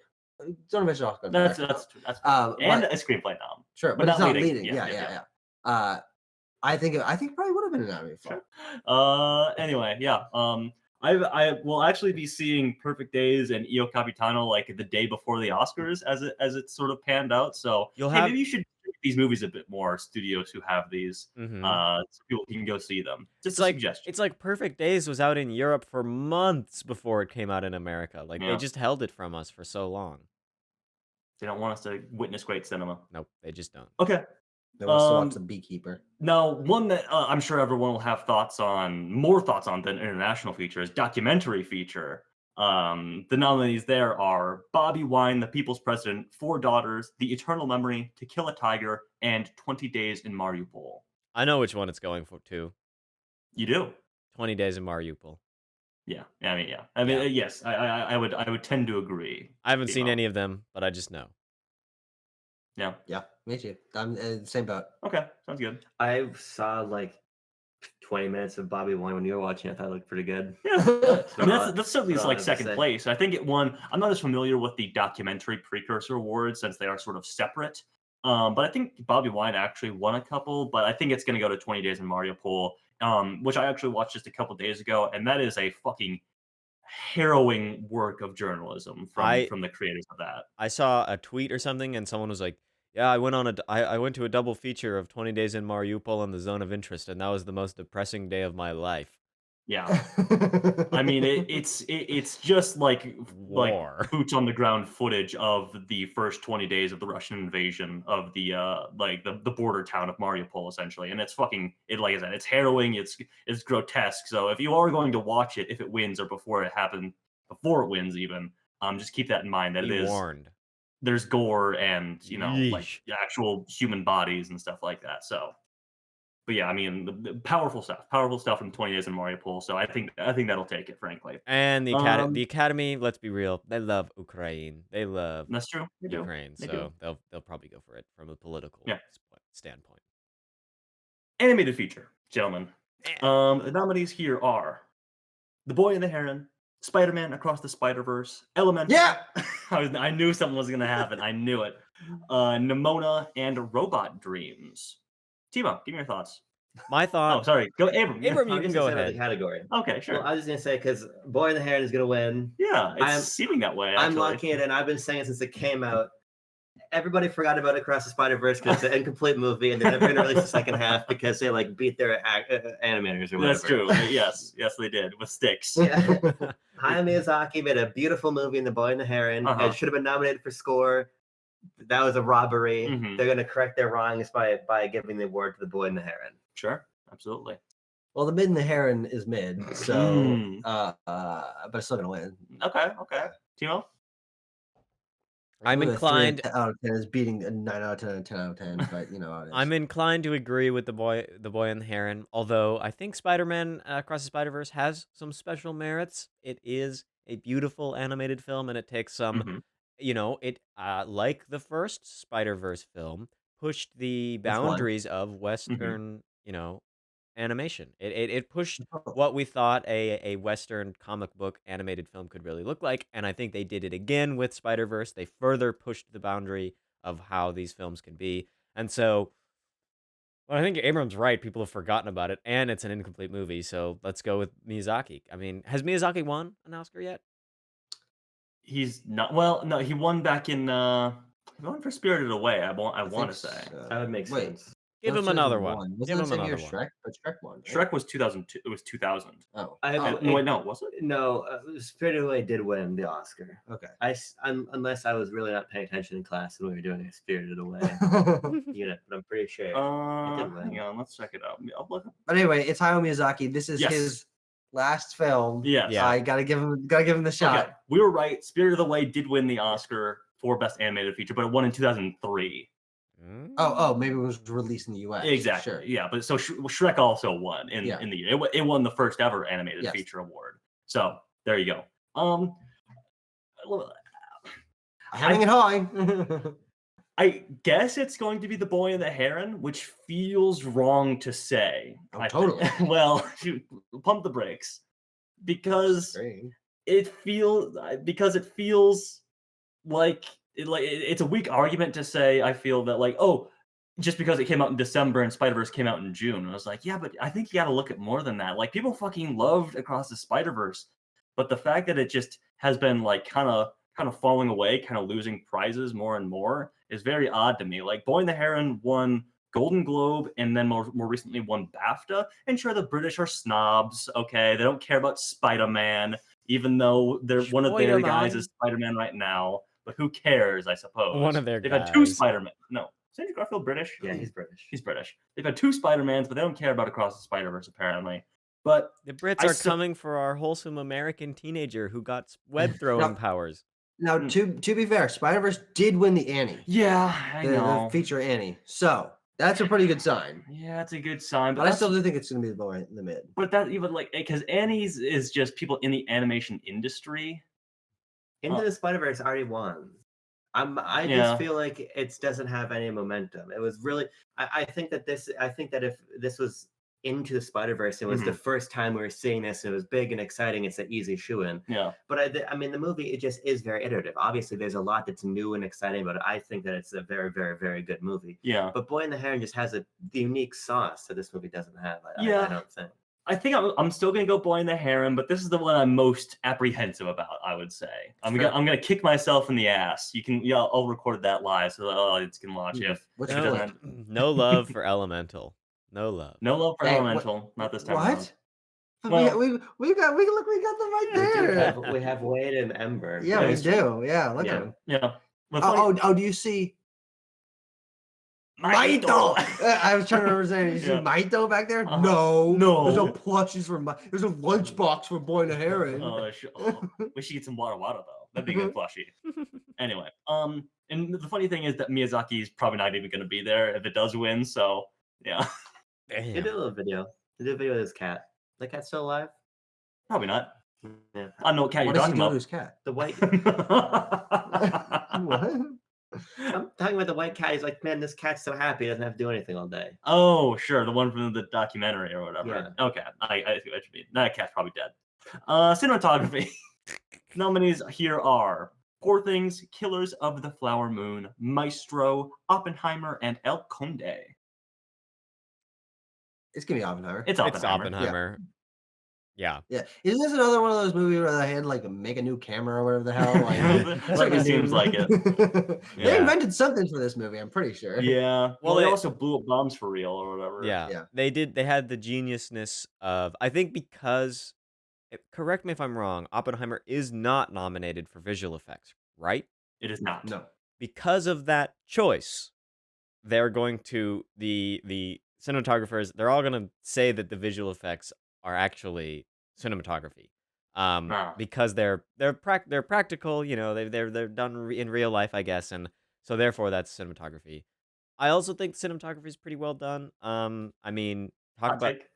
Zone of Interest is also that's and a screenplay nom, sure, but it's not leading. Yeah. I think it probably would have been Anatomy of a Fall. Anyway, yeah. I will actually be seeing Perfect Days and Io Capitano like the day before the Oscars as it sort of panned out. So maybe you should treat these movies a bit more, studios who have these, so people can go see them. Just a suggestion. It's like Perfect Days was out in Europe for months before it came out in America. Like they just held it from us for so long. They don't want us to witness great cinema. Nope, they just don't. Okay. They want us to watch The Beekeeper. Now, one that I'm sure everyone will have more thoughts on than international feature is documentary feature. The nominees there are Bobby Wine, The People's President, Four Daughters, The Eternal Memory, To Kill a Tiger, and 20 Days in Mariupol. I know which one it's going for too. You do? 20 Days in Mariupol. Yeah. Yes. I would tend to agree. I haven't seen any of them, but I just know. Yeah. Yeah, me too. I'm the same boat. Okay, sounds good. I saw like 20 minutes of Bobby Wine when you were watching it. I thought it looked pretty good. Yeah. That's certainly like second place. I think it won. I'm not as familiar with the documentary precursor awards since they are sort of separate. But I think Bobby Wine actually won a couple, but I think it's going to go to 20 Days in Mariupol, which I actually watched just a couple days ago, and that is a fucking harrowing work of journalism from the creators of that. I saw a tweet or something, and someone was like, "Yeah, I went to a double feature of 20 Days in Mariupol and The Zone of Interest, and that was the most depressing day of my life." Yeah, I mean it's just like war, boots on the ground footage of the first 20 days of the Russian invasion of the the border town of Mariupol essentially, and it's like I said, it's harrowing, it's grotesque. So if you are going to watch it, if it wins or before it wins even, just keep that in mind that warned. There's gore and like actual human bodies and stuff like that. So. But yeah, I mean, the powerful stuff from 20 Days in Mariupol. So I think that'll take it, frankly. And the Academy, let's be real, they love Ukraine. They love that's true. Ukraine, so they'll probably go for it from a political standpoint. Animated feature, gentlemen. The nominees here are The Boy and the Heron, Spider-Man Across the Spider-Verse, Elemental. Yeah, I knew something was gonna happen. I knew it. Nimona and Robot Dreams. Timo, give me your thoughts. My thought. Oh, sorry. Go, Abram. Abram, you can go ahead. The category. Okay, sure. Well, I was just gonna say because Boy and the Heron is gonna win. Yeah, it's seeming that way. Actually. I'm locking it in. I've been saying it since it came out. Everybody forgot about Across the Spider-Verse because it's an incomplete movie, and they're never gonna release the second half because they like beat their animators or whatever. That's true. Yes, they did with sticks. Yeah. Hayao Miyazaki made a beautiful movie in The Boy and the Heron. It should have been nominated for score. That was a robbery. They're going to correct their wrongs by giving the award to The Boy and the Heron. Sure, absolutely. Well, the mid and the heron is mid, so but it's still gonna win. Okay. Timo? I'm inclined. 3 out of 10 is beating a 9 out of 10 and 10 out of 10, but you know how it is. I'm inclined to agree with the boy and the heron. Although I think Spider-Man Across the Spider-Verse has some special merits. It is a beautiful animated film, and it takes some, it like the first Spider-Verse film pushed the boundaries of Western, animation. It pushed what we thought a Western comic book animated film could really look like, and I think they did it again with Spider-Verse. They further pushed the boundary of how these films can be. And so, well, I think Abrams' right. People have forgotten about it, and it's an incomplete movie. So let's go with Miyazaki. I mean, has Miyazaki won an Oscar yet? He's not. Well, no, he won back in. He won for Spirited Away. I want to say that would make sense. Give him another one. Wasn't that same year Shrek? But Shrek won. Right? Shrek was 2002. It was 2000. Oh. Wait, no, was it? No, Spirited Away did win the Oscar. Okay. Unless I was really not paying attention in class when we were doing a Spirited Away unit, but I'm pretty sure it did win. Hang on, let's check it out. But anyway, it's Hayao Miyazaki. This is his last film. Yes. Yeah. I gotta give him the shot. Okay. We were right. Spirited Away did win the Oscar for Best Animated Feature, but it won in 2003. Oh, maybe it was released in the U.S. Exactly. Sure. Yeah, but so Shrek also won in the year. It won the first ever animated feature award. So there you go. Having it high. I guess it's going to be The Boy and the Heron, which feels wrong to say. Oh, totally. Well, pump the brakes because it feels like it's a weak argument to say. I feel that just because it came out in December and Spider-Verse came out in June. And I was like, yeah, but I think you got to look at more than that. Like, people fucking loved Across the Spider-Verse, but the fact that it just has been like kind of falling away, kind of losing prizes more and more is very odd to me. Like, Boy and the Heron won Golden Globe and then more recently won BAFTA. And sure, the British are snobs. Okay, they don't care about Spider-Man, even though one of their guys is Spider-Man right now. But who cares, I suppose. One of their They've guys. had two Spider-Man. No. Is Andrew Garfield British? Yeah, he's British. He's British. They've had two Spider-Mans, but they don't care about Across the Spider-Verse, apparently. But the Brits are coming for our wholesome American teenager who got web throwing powers. Now, to be fair, Spider-Verse did win the Annie. Yeah, I know. The feature Annie. So that's a pretty good sign. Yeah, it's a good sign. But I still do think it's going to be the boy in the mid. But that even because Annie's is just people in the animation industry. Into the Spider-Verse already won. I just feel like it doesn't have any momentum. It was really. I think that if this was Into the Spider-Verse, it was the first time we were seeing this. It was big and exciting. It's an easy shoe-in. Yeah. But I mean, the movie, it just is very iterative. Obviously, there's a lot that's new and exciting about it. I think that it's a very, very, very good movie. Yeah. But Boy and the Heron just has the unique sauce that this movie doesn't have. I don't think. I think I'm still gonna go Boy and the Heron, but this is the one I'm most apprehensive about. I would say I'm gonna kick myself in the ass. I'll record that live so the audience can watch if no love for Elemental. No love. No love for Elemental. Not this time. What? Well, we got them right there. We have Wade and Ember. Yeah, we do. Yeah, look at them. Yeah. Do you see? Maito! I was trying to remember saying, you see Maito back there? No. There's no plushies for there's a lunchbox for Boy and the Heron. We should get some water though. That'd be a good plushie. Anyway, and the funny thing is that Miyazaki is probably not even going to be there if it does win. So yeah. He did a little video. He did a video with his cat. The cat's still alive? Probably not. Yeah. I know what cat you're talking about. His cat? The white. What? I'm talking about the white cat. He's like, man, this cat's so happy. He doesn't have to do anything all day. Oh, sure. The one from the documentary or whatever. Yeah. Okay. I see what you mean. That cat's probably dead. Cinematography. Nominees here are Poor Things, Killers of the Flower Moon, Maestro, Oppenheimer, and El Conde. It's going to be Oppenheimer. It's Oppenheimer. Yeah. Isn't this another one of those movies where they had like make a new camera or whatever the hell? It seems like it. They invented something for this movie, I'm pretty sure. Yeah. Well, they also blew up bombs for real or whatever. Yeah. They did. They had the geniusness of, I think because, correct me if I'm wrong, Oppenheimer is not nominated for visual effects, right? It is not. No. Because of that choice, they're going to, the cinematographers, they're all gonna say that the visual effects are actually cinematography, because they're practical. You know, they're done in real life, I guess, and so therefore that's cinematography. I also think cinematography is pretty well done. I mean, talk Hot about take.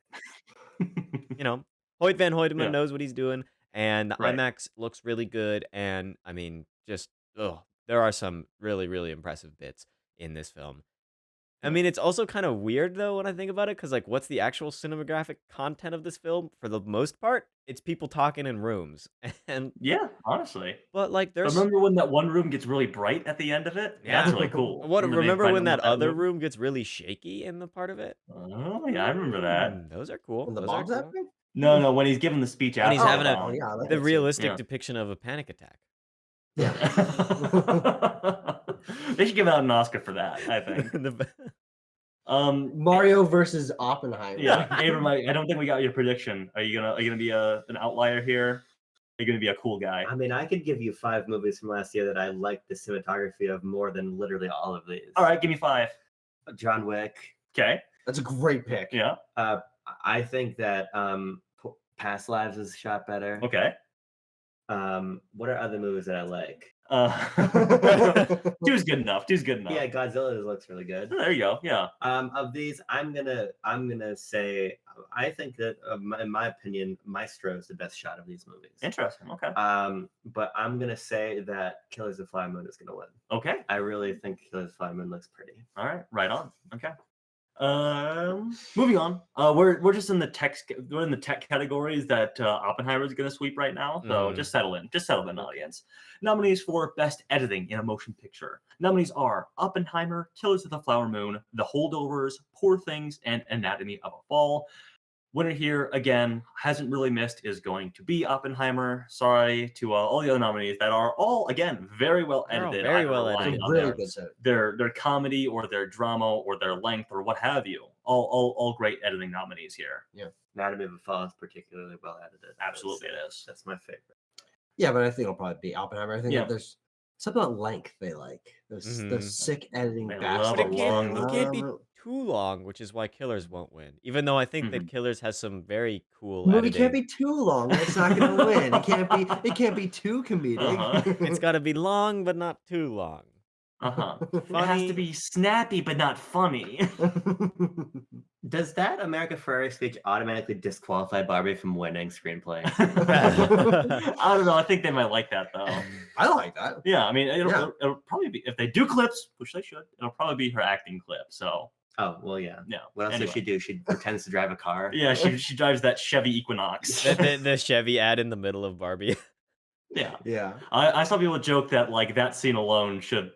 you know, Hoyt van Hoytema Yeah. knows what he's doing, and the Right. IMAX looks really good. And I mean, just there are some really really impressive bits in this film. I Yeah. mean, it's also kind of weird though when I think about it, because like, what's the actual cinematographic content of this film? For the most part, it's people talking in rooms, and Yeah, honestly. but like, But there's remember when that one room gets really bright at the end of it? That's yeah. really cool. What They remember find when them that with that other room? room gets really shaky in the part of it? Oh, yeah, I remember that. Those are cool. When the Those are bomb's cool. happening? No, when he's giving the speech When he's after having the a Oh, yeah, bomb. that the makes sense. realistic Yeah. depiction of a panic attack. Yeah. They should give out an Oscar for that, I think. Mario versus Oppenheimer. Yeah, Abram, I don't think we got your prediction. Are you gonna be an outlier here? Are you gonna be a cool guy? I mean, I could give you 5 movies from last year that I liked the cinematography of more than literally all of these. All right, give me 5. John Wick. Okay. That's a great pick. Yeah. I think that Past Lives is shot better. Okay. What are other movies that I like? Two's good enough. Yeah, Godzilla looks really good. There you go. Yeah. Of these, I'm gonna say I think that in my opinion, Maestro is the best shot of these movies. Interesting. Okay. But I'm gonna say that Killers of the Flower Moon is gonna win. Okay. I really think Killers of the Flower Moon looks pretty. All right. Right on. Okay. Moving on. We're just in the tech. We're in the tech categories that Oppenheimer is going to sweep right now. So just settle in. Just settle in, audience. Nominees for Best Editing in a Motion Picture. Nominees are Oppenheimer, Killers of the Flower Moon, The Holdovers, Poor Things, and Anatomy of a Fall. Winner here, again, hasn't really missed, is going to be Oppenheimer. Sorry to all the other nominees that are all, again, very well edited. Very either well relying edited. on Really good set. their comedy or their drama or their length or what have you. All great editing nominees here. Yeah. Anatomy of a Fall is particularly well edited. Absolutely, it is. That's my favorite. Yeah, but I think it'll probably be Oppenheimer. I think Yeah. that there's something about length they like. Those sick editing They bastards. love But it can't be Um, too long, which is why Killers won't win. Even though I think that Killers has some very cool The movie editing. can't be too long. It's not going to win. It can't be too comedic. It's got to be long, but not too long. It has to be snappy but not funny. Does that America Ferreri speech automatically disqualify Barbie from winning screenplay? I don't know. I think they might like that though. I like that. Yeah, I mean, it'll probably be, if they do clips, which they should, it'll probably be her acting clip. So. Oh well, yeah. Yeah. What else does she do? She pretends to drive a car. Yeah, she drives that Chevy Equinox. the Chevy ad in the middle of Barbie. Yeah. I saw people joke that like that scene alone should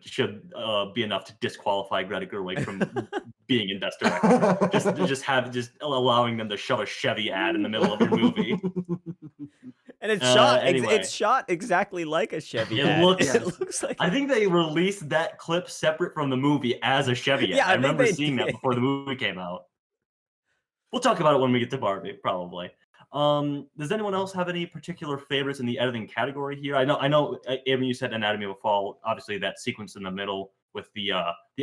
be enough to disqualify Greta Gerwig from being in Best Director. just allowing them to shove a Chevy ad in the middle of your movie. And it's shot exactly like a Chevy ad. It looks like. I think they released that clip separate from the movie as a Chevy ad. Yeah, I remember seeing that before the movie came out. We'll talk about it when we get to Barbie, probably. Does anyone else have any particular favorites in the editing category here? I know, Abram, you said Anatomy of a Fall. Obviously, that sequence in the middle with the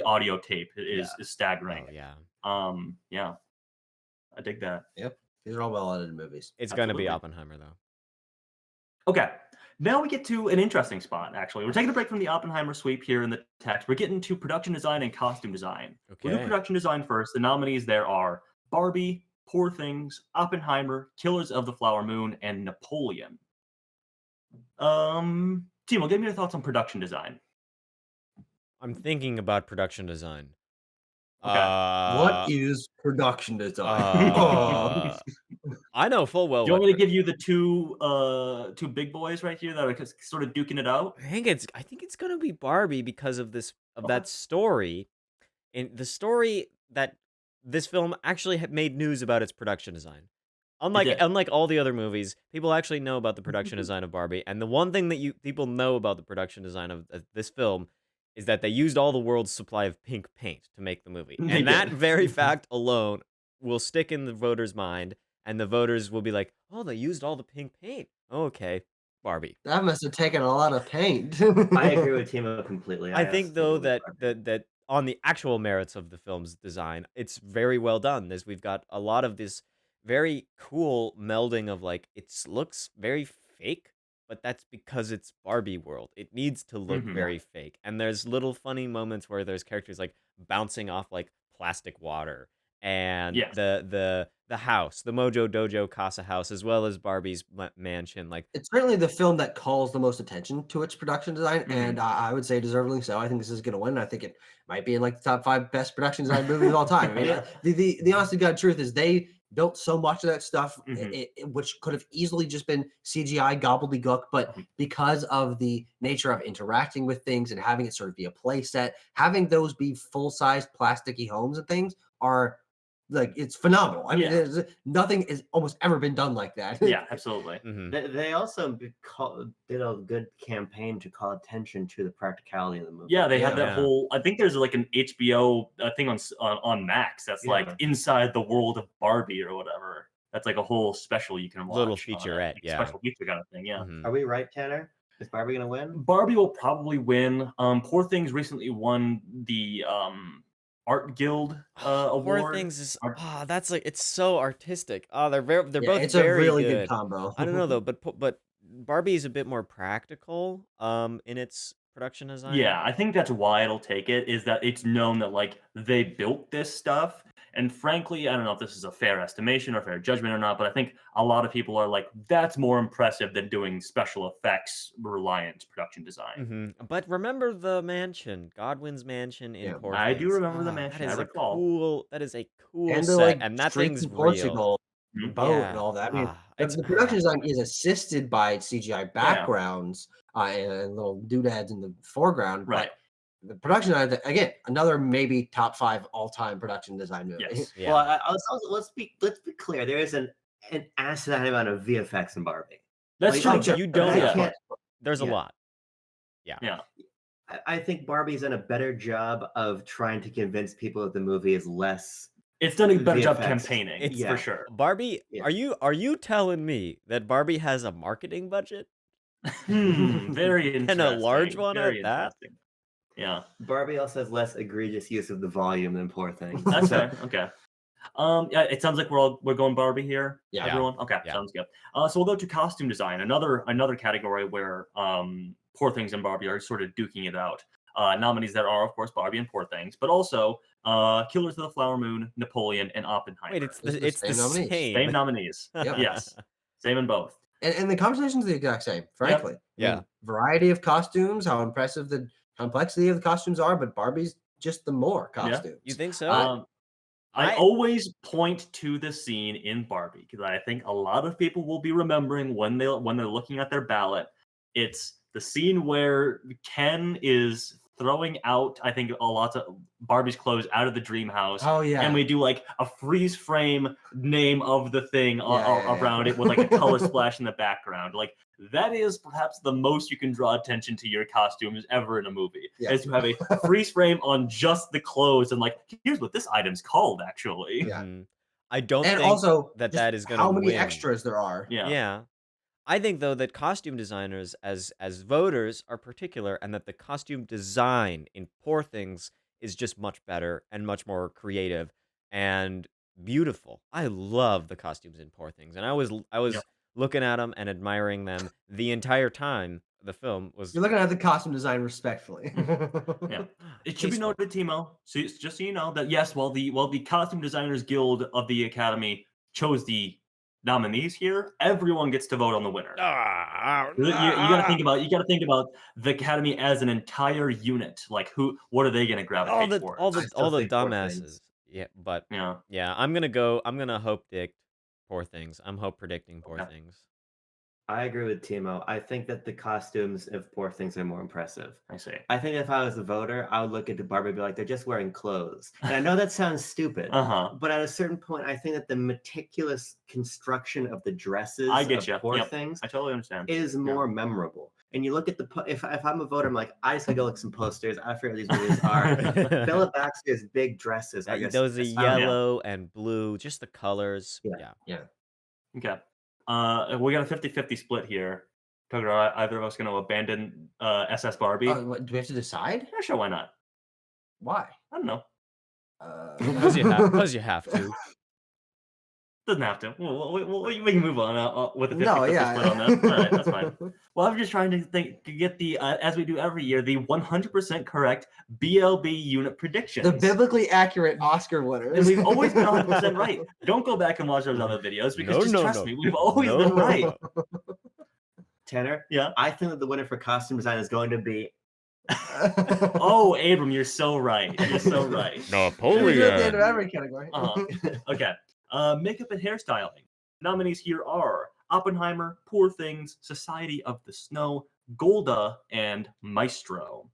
audio tape is staggering. Oh, yeah. Yeah. I dig that. Yep. These are all well edited movies. It's going to be Oppenheimer, though. Okay. Now we get to an interesting spot, actually. We're taking a break from the Oppenheimer sweep here in the text. We're getting to production design and costume design. Okay. We'll do production design first. The nominees there are Barbie, Poor Things, Oppenheimer, Killers of the Flower Moon, and Napoleon. Timo, give me your thoughts on production design. I'm thinking about production design. Okay. What is production design? I know full well. Do you want me to give you the two big boys right here that are sort of duking it out? I think it's gonna be Barbie because of that story, and the story that this film actually made news about its production design. Unlike all the other movies, people actually know about the production design of Barbie, and the one thing that people know about the production design of this film is that they used all the world's supply of pink paint to make the movie. And that very fact alone will stick in the voters' mind, and the voters will be like, oh, they used all the pink paint. Okay, Barbie. That must have taken a lot of paint. I agree with Timo completely. I think, though, that on the actual merits of the film's design, it's very well done. We've got a lot of this very cool melding of like it looks very fake, but that's because it's Barbie world. It needs to look very fake. And there's little funny moments where there's characters like bouncing off like plastic water, and the house, the Mojo Dojo Casa house, as well as Barbie's mansion. Like, it's certainly the film that calls the most attention to its production design, and I would say deservedly so. I think this is going to win. I think it might be in like the top 5 best production design movies of all time. I mean, the honest to God truth is they built so much of that stuff, which could have easily just been CGI gobbledygook, but because of the nature of interacting with things and having it sort of be a play set, having those be full-size plasticky homes and things are like, it's phenomenal. I mean, nothing has almost ever been done like that. Yeah, absolutely. They also did a good campaign to call attention to the practicality of the movie. Yeah, they had that whole. I think there's like an HBO thing on Max that's like inside the world of Barbie or whatever. That's like a whole special you can watch. Little featurette, like special feature kind of thing. Yeah. Are we right, Tanner? Is Barbie gonna win? Barbie will probably win. Poor Things recently won the Art Guild award. Poor Things is that's like, it's so artistic. They're both it's very a really good combo. I don't know though, but Barbie is a bit more practical in its production design. Yeah, I think that's why it'll take it, is that it's known that like they built this stuff. And frankly, I don't know if this is a fair estimation or fair judgment or not, but I think a lot of people are like, that's more impressive than doing special effects reliant production design. But remember the mansion, Godwin's mansion in Poor Things. I do remember the mansion. That is I recall. That is a cool And set, like and that streets thing's in Portugal, real. boat and all that. I mean, the production design is assisted by CGI backgrounds and little doodads in the foreground, but the production design, again, another maybe top 5 all-time production design movie. Yes. Well, let's be clear. There is an asinine amount of VFX in Barbie. That's like, true. You don't. There's a Yeah. lot. Yeah. I think Barbie's done a better job of trying to convince people that the movie is less. It's done a better job VFX. campaigning. It's for sure. Barbie, are you telling me that Barbie has a marketing budget? Very interesting. And a large one Very at that? interesting. Yeah. Barbie also has less egregious use of the volume than Poor Things. That's fair. Okay. Yeah, it sounds like we're going Barbie here. Yeah. Everyone. Okay, sounds good. So we'll go to costume design, another category where Poor Things and Barbie are sort of duking it out. Nominees that are, of course, Barbie and Poor Things, but also Killers of the Flower Moon, Napoleon, and Oppenheimer. Wait, it's the same. Same nominees. Yes, same in both. And the conversation's the exact same, frankly. Yeah. I mean, variety of costumes, how impressive the complexity of the costumes are, but Barbie's just the more costumes. You think so? I always point to the scene in Barbie because I think a lot of people will be remembering when they're looking at their ballot. It's the scene where Ken is throwing out, I think, a lot of Barbie's clothes out of the dream house. Oh yeah. And we do like a freeze frame name of the thing around it with like a color splash in the background. Like that is perhaps the most you can draw attention to your costumes ever in a movie, is to have a freeze frame on just the clothes and like, here's what this item's called actually. Yeah. I don't think also that is going to how many win. extras there are. Yeah. I think though that costume designers as voters are particular, and that the costume design in Poor Things is just much better and much more creative and beautiful. I love the costumes in Poor Things, and I was looking at them and admiring them the entire time the film was. You're looking at the costume design respectfully. Yeah. It should be noted, Timo, so just so you know, that yes, while the Costume Designers Guild of the Academy chose the nominees here, everyone gets to vote on the winner. You gotta think about the Academy as an entire unit. Like what are they gonna gravitate towards? all the dumbasses. Yeah, but I'm gonna hope predict Poor Things. I'm predicting Poor Things. I agree with Timo. I think that the costumes of Poor Things are more impressive. I see. I think if I was a voter, I would look at the Barbie and be like, they're just wearing clothes. And I know that sounds stupid, but at a certain point, I think that the meticulous construction of the dresses of Poor Things I totally understand. is more memorable. And you look at if I'm a voter, I'm like, I just gotta go look at some posters. I forget what these movies are. Philip Baxter's big dresses. Those are yellow and blue, just the colors. Yeah. Okay. We got a 50-50 split here. Tucker, are either of us going to abandon SS Barbie? Do we have to decide? Yeah, sure, why not? Why? I don't know. Because you have to. Doesn't have to. We can move on with the 50-50 No, yeah. split on that. All right, that's fine. Well, I'm just trying to get the, as we do every year, the 100% correct BLB unit predictions. The biblically accurate Oscar winners. And we've always been 100% right. Don't go back and watch those other videos because trust me, we've always been right. Tanner? Yeah? I think that the winner for costume design is going to be... Oh, Abram, you're so right. You're so right. Napoleon. At the end of every category. Okay. Makeup and hairstyling. Nominees here are Oppenheimer, Poor Things, Society of the Snow, Golda, and Maestro.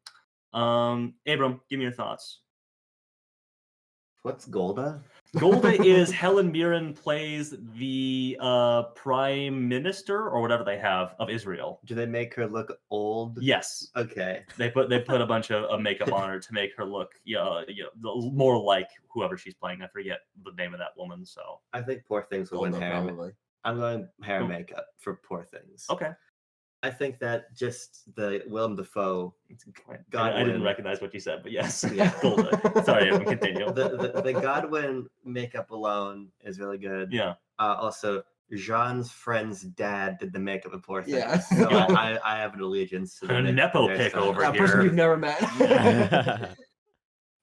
Abram, give me your thoughts. What's Golda? Golda is Helen Mirren plays the prime minister or whatever they have of Israel. Do they make her look old? Yes. Okay. They put a bunch of makeup on her to make her look more like whoever she's playing. I forget the name of that woman. So I think Poor Things will win hair. Probably. I'm going hair and makeup for Poor Things. Okay. I think that just the Willem Dafoe. I didn't recognize what you said, but yes. Yeah. Golda. Sorry, Evan, continue. The Godwin makeup alone is really good. Yeah. Also, Jean's friend's dad did the makeup in Poor Things. Yeah. So I have an allegiance to the Nepo pick over A here. person you've never met.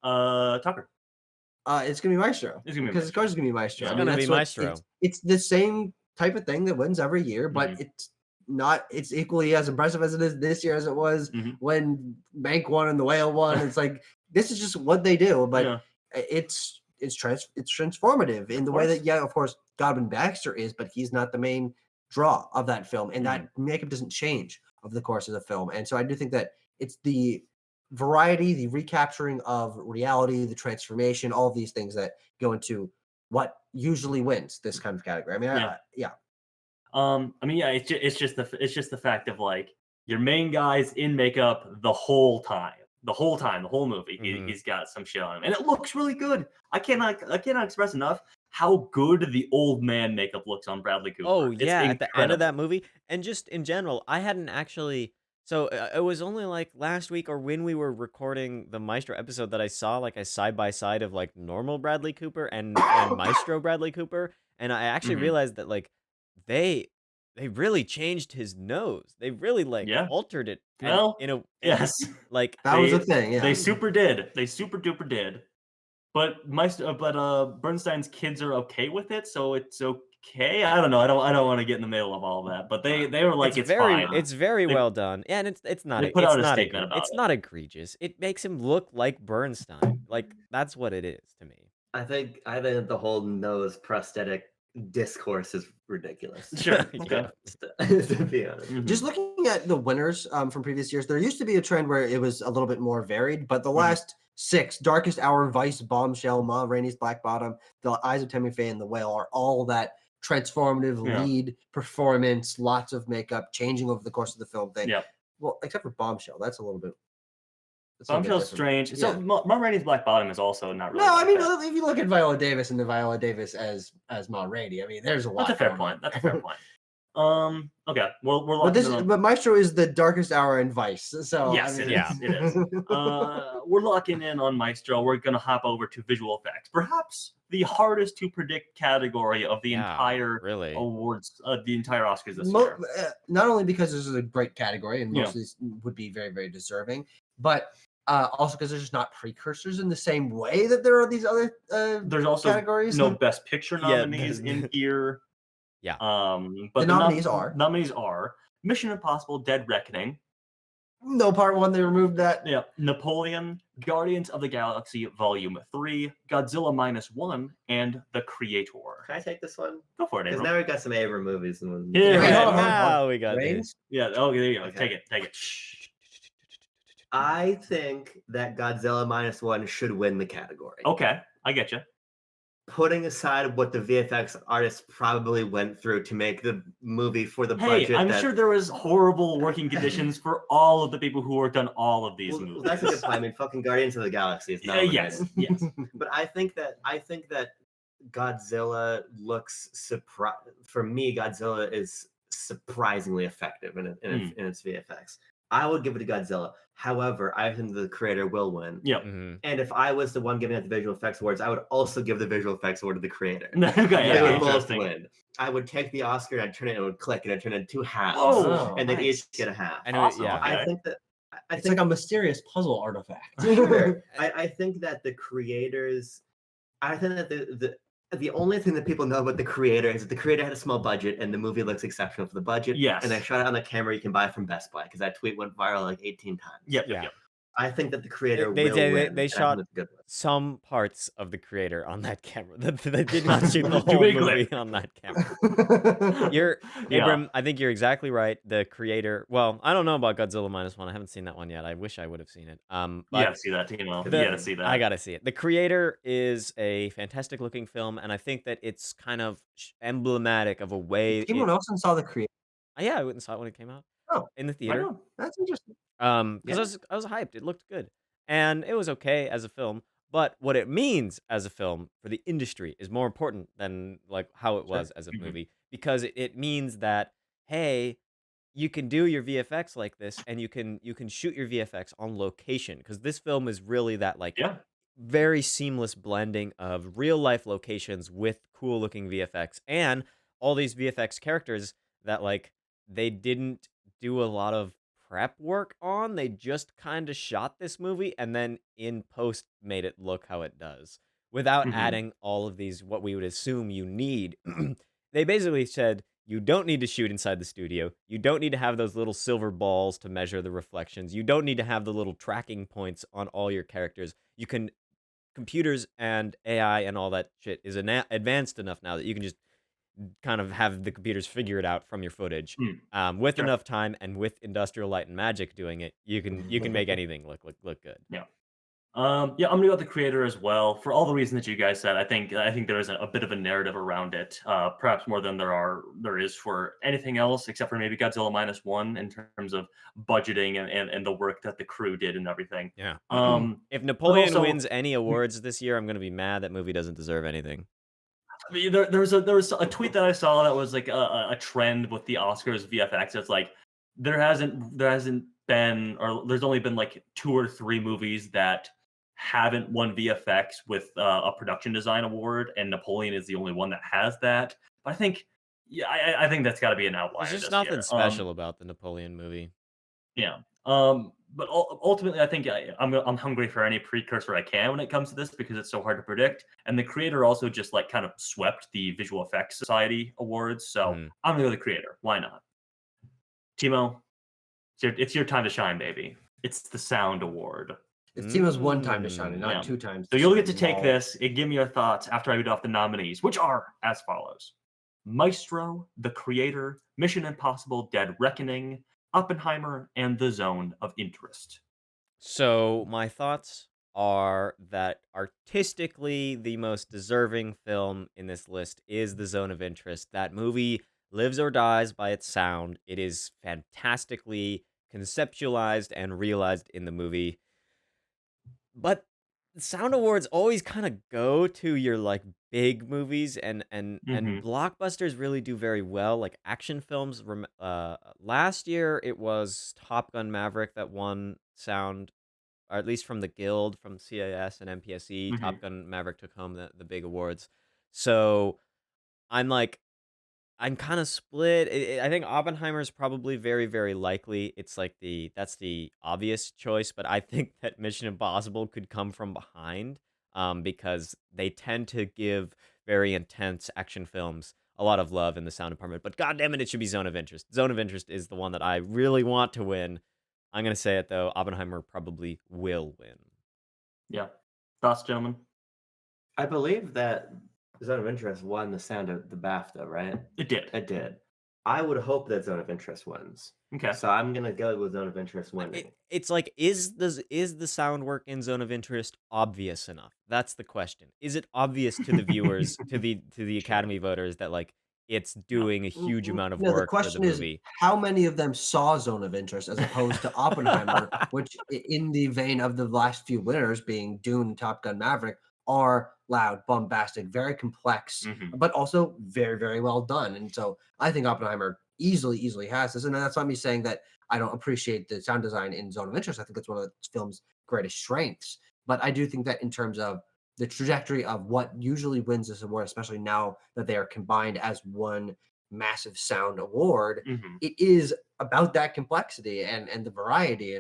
Tucker. It's gonna be Maestro. It's gonna be because of course it's gonna be Maestro. It's gonna be Maestro. It's the same type of thing that wins every year, but it's equally as impressive as it is this year as it was when Mank won and the Whale won. It's like this is just what they do, but it's transformative in the way that of course Godwin Baxter is, but he's not the main draw of that film, and that makeup doesn't change over the course of the film. And so I do think that it's the variety, the recapturing of reality, the transformation, all of these things that go into what usually wins this kind of category. I mean, it's just the fact of like your main guy's in makeup the whole whole movie. He's got some shit on him, and it looks really good. I cannot express enough how good the old man makeup looks on Bradley Cooper. Oh it's yeah, incredible. at the end of that movie, and just in general, I hadn't actually. So it was only like last week or when we were recording the Maestro episode that I saw like a side by side of like normal Bradley Cooper and Maestro Bradley Cooper, and I actually realized that like they really changed his nose. They really like altered it. Well, like that was a thing. Yeah, they super duper did. But Bernstein's kids are okay with it, so it's okay. I don't know. I don't want to get in the middle of all that. But they were like, it's fine. It's very well done. Yeah, and it's not. Put out a statement about it. It's not egregious. It makes him look like Bernstein. Like that's what it is to me. I think the whole nose prosthetic discourse is ridiculous. Sure. To be honest. Just looking at the winners from previous years, there used to be a trend where it was a little bit more varied, but the last 6, Darkest Hour, Vice, Bombshell, Ma Rainey's Black Bottom, The Eyes of Tammy Faye, and The Whale are all that transformative lead performance, lots of makeup, changing over the course of the film thing. Yeah. Well, except for Bombshell, that's a little bit. Bombshell's strange. Yeah. So Ma Rainey's Black Bottom is also not really. No, I mean, if you look at Viola Davis and the Viola Davis as Ma Rainey, I mean, there's a lot. That's a fair point. Okay, well, we're locking but Maestro is the Darkest Hour in Vice, so yes, it is. We're locking in on Maestro. We're gonna hop over to visual effects, perhaps the hardest to predict category of the entire awards, the entire Oscars this year. Not only because this is a great category and most of these would be very, very deserving, but also because there's just not precursors in the same way that there are these other there's also categories. No Best Picture nominees in here. Yeah. But the nominees are Mission Impossible: Dead Reckoning. No, part 1 they removed that. Yeah. Napoleon, Guardians of the Galaxy Volume 3, Godzilla -1, and The Creator. Can I take this one? Go for it, because now we got some Abram movies. And Now we got Reigns? Yeah. Oh, there you go. Okay. Take it. I think that Godzilla -1 should win the category. Okay, I get you. Putting aside what the VFX artists probably went through to make the movie for the budget. I'm sure there was horrible working conditions for all of the people who worked on all of these movies. That's a good point. I mean, fucking Guardians of the Galaxy is not. Yes. But I think that Godzilla looks for me, Godzilla is surprisingly effective in its VFX. I would give it to Godzilla. However, I think the creator will win. Yep. And if I was the one giving out the visual effects awards, I would also give the visual effects award to the creator. Okay, They yeah, would both interesting. win. I would take the Oscar and I'd turn it, and it would click, and I'd turn it into 2 halves. Oh, and they'd nice. each get a half. Anyway, Awesome, yeah. okay. I think that It's like a mysterious puzzle artifact. Sure. I think that the creators, I think that the only thing that people know about the creator is that the creator had a small budget and the movie looks exceptional for the budget. Yes. And they shot it on the camera you can buy from Best Buy because that tweet went viral like 18 times. Yep. Yeah. Yep. I think that the creator They will did- win. they and I shot think it's a good one. some parts of the creator on that camera. They did not shoot the To whole be movie clear. on that camera. Yeah. Abram, I think you're exactly right. The creator. Well, I don't know about Godzilla -1. I haven't seen that one yet. I wish I would have seen it. You But gotta see that, Timo. You the- gotta see that. I gotta see it. The creator is a fantastic looking film, and I think that it's kind of emblematic of a way. Timo Nelson saw the creator. Yeah, I went and saw it when it came out. Oh, in the Right theater. on. That's interesting. Because I was hyped. It looked good, and it was okay as a film. But what it means as a film for the industry is more important than like how it was as a movie, because it means that, hey, you can do your VFX like this, and you can shoot your VFX on location, because this film is really that like Yeah. very seamless blending of real life locations with cool looking VFX, and all these VFX characters that like they didn't do a lot of prep work on. They just kind of shot this movie and then in post made it look how it does without Mhm. adding all of these what we would assume you need. They basically said you don't need to shoot inside the studio. You don't need to have those little silver balls to measure the reflections. You don't need to have the little tracking points on all your characters. You can computers and AI and all that shit is advanced enough now that you can just kind of have the computers figure it out from your footage. With Sure. enough time and with industrial light and magic doing it, you can make anything look good. Yeah. I'm gonna go with the creator as well for all the reasons that you guys said. I think there is a bit of a narrative around it, perhaps more than there is for anything else, except for maybe Godzilla -1 in terms of budgeting and the work that the crew did and everything. Yeah. Um, If Napoleon also- wins any awards this year, I'm gonna be mad. That movie doesn't deserve anything. I mean, there was a tweet that I saw that was like a trend with the Oscars VFX. It's like there hasn't been, or there's only been like 2 or 3 movies that haven't won VFX with a production design award, and Napoleon is the only one that has that. But I think, I think that's got to be an outlier. There's just this nothing year. special about the Napoleon movie. Yeah. But ultimately, I think I'm hungry for any precursor I can when it comes to this because it's so hard to predict. And the creator also just like kind of swept the Visual Effects Society awards. So I'm gonna go with the creator. Why not? Timo, it's your time to shine, baby. It's the Sound Award. It's Timo's one time to shine, not Yeah. 2 times. So you'll get to take this and give me your thoughts after I read off the nominees, which are as follows: Maestro, The Creator, Mission Impossible: Dead Reckoning, Oppenheimer, and The Zone of Interest. So my thoughts are that artistically the most deserving film in this list is The Zone of Interest. That movie lives or dies by its sound. It is fantastically conceptualized and realized in the movie. But sound awards always kind of go to your like big movies, and blockbusters really do very well. Like action films. Last year it was Top Gun Maverick that won sound, or at least from the Guild, from CAS and MPSE. Top Gun Maverick took home the big awards. So I'm kind of split. I think Oppenheimer is probably very, very likely. It's like that's the obvious choice, but I think that Mission Impossible could come from behind, because they tend to give very intense action films a lot of love in the sound department. But God damn it should be Zone of Interest. Zone of Interest is the one that I really want to win. I'm gonna say it though. Oppenheimer probably will win. Yeah. Thoughts, gentlemen? I believe that Zone of Interest won the sound of the BAFTA, right? It did. It did. I would hope that Zone of Interest wins. Okay. So I'm gonna go with Zone of Interest winning. It's like, is the sound work in Zone of Interest obvious enough? That's the question. Is it obvious to the viewers, to the Academy voters, that like it's doing a huge amount of No, the work for the question is, movie? how many of them saw Zone of Interest as opposed to Oppenheimer, which in the vein of the last few winners being Dune and Top Gun Maverick, are loud, bombastic, very complex, but also very, very well done. And so I think Oppenheimer easily has this. And that's not me saying that I don't appreciate the sound design in Zone of Interest. I think that's one of the film's greatest strengths. But I do think that in terms of the trajectory of what usually wins this award, especially now that they are combined as one massive sound award, it is about that complexity and the variety.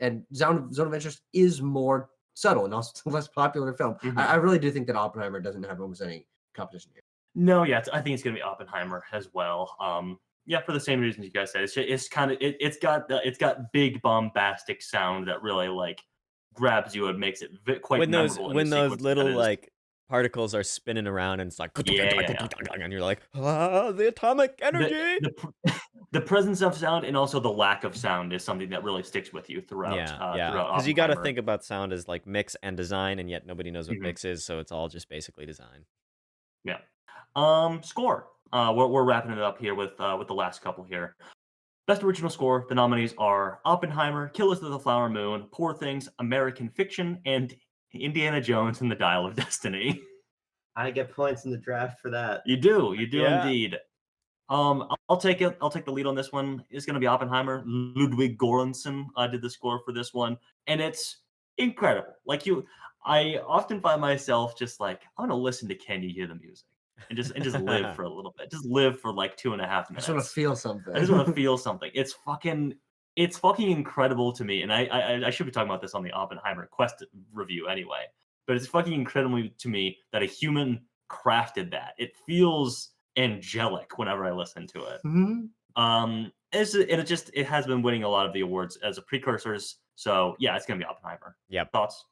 And Zone of Interest is more subtle and also less popular film. I really do think that Oppenheimer doesn't have almost any competition here. No, yeah, I think it's going to be Oppenheimer as well. Yeah, for the same reasons you guys said. It's kind of it's got big bombastic sound that really like grabs you and makes it quite memorable. When those little like particles are spinning around and it's like and you're like, the atomic energy. The presence of sound and also the lack of sound is something that really sticks with you throughout. Because you got to think about sound as like mix and design, and yet nobody knows what mix is, so it's all just basically design. Yeah. Score. We're wrapping it up here with the last couple here. Best original score. The nominees are Oppenheimer, Killers of the Flower Moon, Poor Things, American Fiction, and Indiana Jones and the Dial of Destiny. I get points in the draft for that. You do indeed. I'll take it. I'll take the lead on this one. It's going to be Oppenheimer. Ludwig Göransson did the score for this one, and it's incredible. Like I often find myself just like, I want to listen to Can You Hear the Music? And just live for a little bit. Just live for like 2.5 minutes. I just want to feel something. I just want to feel something. It's fucking incredible to me. And I should be talking about this on the Oppenheimer Quest review anyway. But it's fucking incredible to me that a human crafted that. It feels angelic whenever I listen to it. It has been winning a lot of the awards as a precursors. So yeah, it's gonna be Oppenheimer. Yep. Thoughts?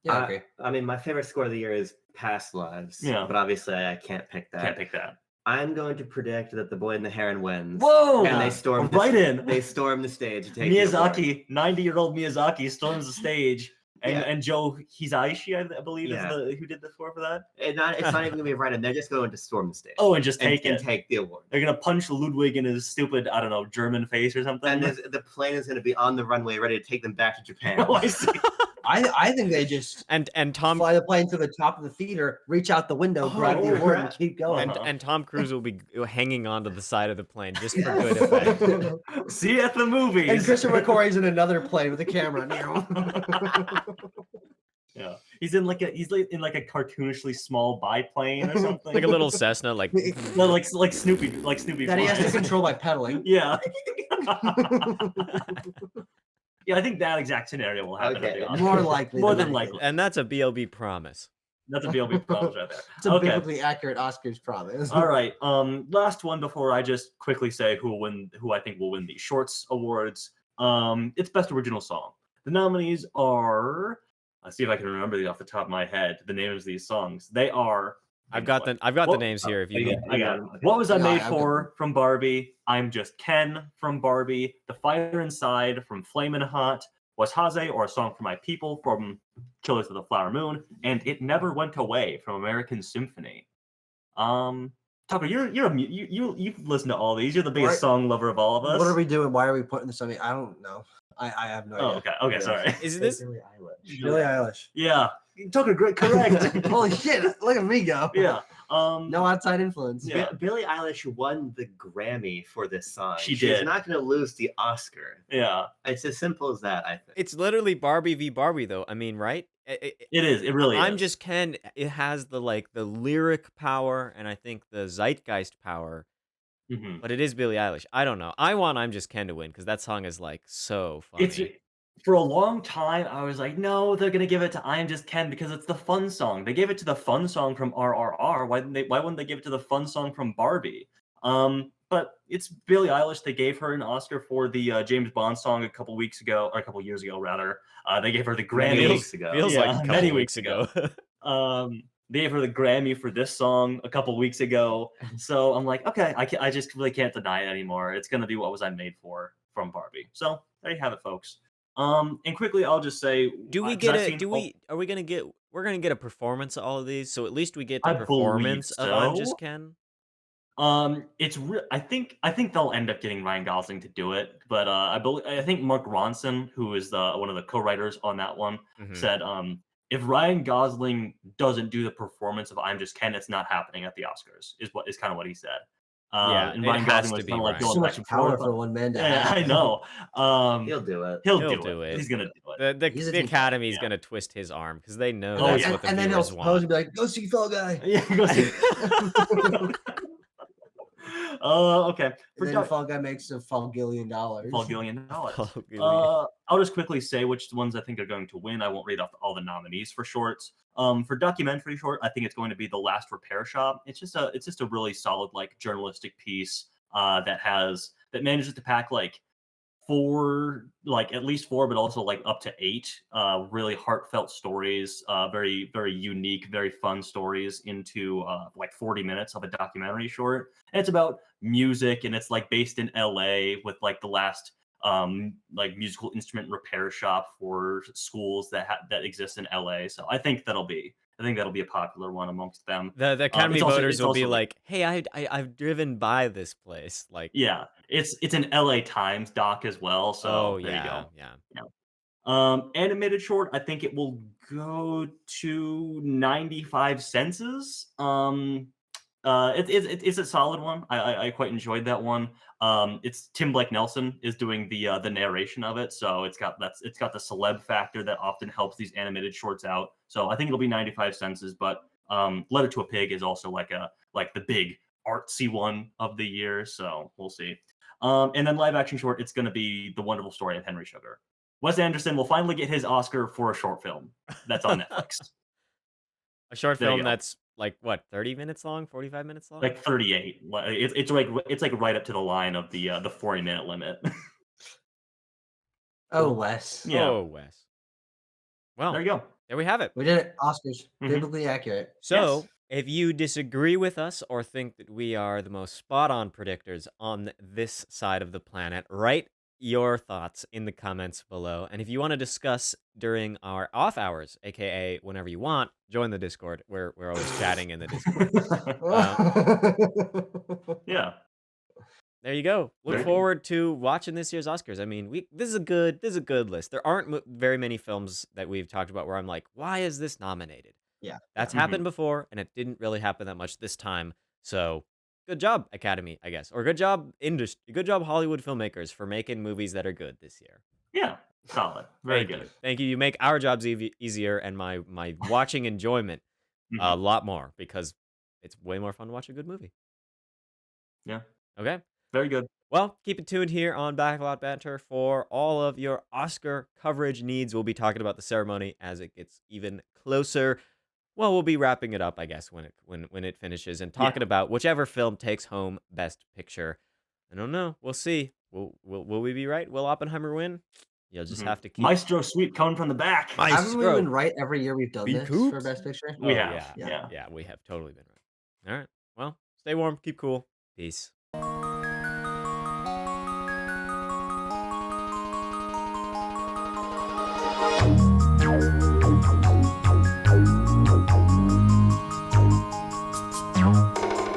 Yeah, okay. I mean, my favorite score of the year is Past Lives. Yeah. But obviously I can't pick that. I'm going to predict that The Boy and the Heron wins. Whoa! And they storm They storm the stage to take Miyazaki, 90-year-old Miyazaki storms the stage. And Joe Hisaishi, I believe, is who did the score for that. It's not even gonna be right, and they're just going to storm the stage. Oh, and just take the award. They're gonna punch Ludwig in his stupid, I don't know, German face or something. And the plane is gonna be on the runway, ready to take them back to Japan. Oh, I see. I think they just and Tom fly the plane to the top of the theater, reach out the window, grab the award, and keep going. And Tom Cruise will be hanging onto the side of the plane just for good effect. See you at the movies. And Christopher McQuarrie's in another plane with a camera. Yeah, he's in like a cartoonishly small biplane or something, like a little Cessna, like Snoopy, that he has to control by pedaling. Yeah. Yeah, I think that exact scenario will happen. Okay. More likely. More than likely. And that's a BLB promise. That's a BLB promise right there. It's a biblically accurate Oscars promise. All right. Last one before I just quickly say who I think will win the Shorts Awards. It's Best Original Song. The nominees are. Let's see if I can remember these off the top of my head. The names of these songs. They are. I've got the names here. If you need. I got them. What Was I Made For from Barbie. I'm Just Ken from Barbie. The Fire Inside from Flamin' Hot. Was Haze or A Song for My People from Killers of the Flower Moon. And It Never Went Away from American Symphony. Tucker, you've listened to all these. You're the biggest song lover of all of us. What are we doing? Why are we putting this on me? I don't know. I have no idea. Okay, sorry. Is this Billie Eilish? Billie Eilish. Yeah. Tucker, correct. Holy shit! Look at me go. Yeah. No outside influence. Yeah. Billie Eilish won the Grammy for this song. She's not going to lose the Oscar. Yeah. It's as simple as that, I think. It's literally Barbie v. Barbie, though. I mean, right? It is. It really is. I'm Just Ken. It has the lyric power and I think the zeitgeist power. Mm-hmm. But it is Billie Eilish. I don't know. I want I'm Just Ken to win because that song is like so funny. For a long time, I was like, no, they're gonna give it to I'm Just Ken because it's the fun song. They gave it to the fun song from RRR. Why wouldn't they give it to the fun song from Barbie? But it's Billie Eilish. They gave her an Oscar for the James Bond song a couple years ago, rather. They gave her the Grammy. Feels like a couple weeks ago. They gave her the Grammy for this song a couple weeks ago. So I'm like, okay, I just really can't deny it anymore. It's gonna be What Was I Made For from Barbie. So there you have it, folks. And quickly, I'll just say, we're gonna get a performance of all of these, so at least we get the performance of I'm Just Ken. I think they'll end up getting Ryan Gosling to do it, but I think Mark Ronson, who is one of the co-writers on that one, said if Ryan Gosling doesn't do the performance of I'm Just Ken, it's not happening at the Oscars. Is kind of what he said. Yeah, and it Ryan has Gosling to was be kind of like Ryan. So going back much and power forth. for one man to Yeah, have. I know. He'll do it. He'll He'll do do it. it. He's gonna do it. He's a The team player. Academy's Yeah. gonna twist his arm because they know Oh, that's yeah. what the And then he'll viewers want. supposedly be like, go see Fall Guy. Yeah, go see. Okay. And then Fall Guy makes $1 billion. $1 billion. Falgillion. I'll just quickly say which ones I think are going to win. I won't read off all the nominees for shorts. For documentary short, I think it's going to be The Last Repair Shop. It's just a really solid like journalistic piece that manages to pack like at least four, but also like up to 8 really heartfelt stories, very, very unique, very fun stories into like 40 minutes of a documentary short. And it's about music, and it's like based in LA with like the last like musical instrument repair shop for schools that exist in LA. So I think that'll be a popular one amongst them. The Academy voters will be also, like, "Hey, I've driven by this place." Like, yeah, it's an LA Times doc as well. So there you go. Yeah. Animated short, I think it will go to 95 senses. It's a solid one. I quite enjoyed that one. It's Tim Blake Nelson is doing the narration of it, so it's got the celeb factor that often helps these animated shorts out. So I think it'll be 95 senses, but Letter to a Pig is also like the big artsy one of the year. So we'll see. And then live action short, it's going to be The Wonderful Story of Henry Sugar. Wes Anderson will finally get his Oscar for a short film that's on Netflix. A short film that's like what, 30 minutes long, 45 minutes long? Like 38. It's like right up to the line of the 40-minute limit. Oh, Wes. Yeah. Oh, Wes. Well, there you go. There we have it. We did it. Oscars. Biblically accurate. So, if you disagree with us or think that we are the most spot-on predictors on this side of the planet, write your thoughts in the comments below. And if you want to discuss during our off hours, aka whenever you want, join the Discord. We're always chatting in the Discord. Yeah. There you go. Look forward to watching this year's Oscars. I mean, this is a good list. There aren't very many films that we've talked about where I'm like, why is this nominated? Yeah. That's happened before, and it didn't really happen that much this time. So, good job, Academy, I guess. Or good job, industry. Good job, Hollywood filmmakers, for making movies that are good this year. Yeah, solid. Very good. Thank you. You make our jobs easier and my watching enjoyment a lot more, because it's way more fun to watch a good movie. Yeah. Okay. Very good. Well, keep it tuned here on Backlot Banter for all of your Oscar coverage needs. We'll be talking about the ceremony as it gets even closer. Well, we'll be wrapping it up, I guess, when it finishes, and talking about whichever film takes home Best Picture. I don't know. We'll see. Will we be right? Will Oppenheimer win? You'll just have to keep Maestro Sweep coming from the back. Haven't we been right every year we've done this for Best Picture? We have. Yeah, we have totally been right. All right. Well, stay warm, keep cool. Peace.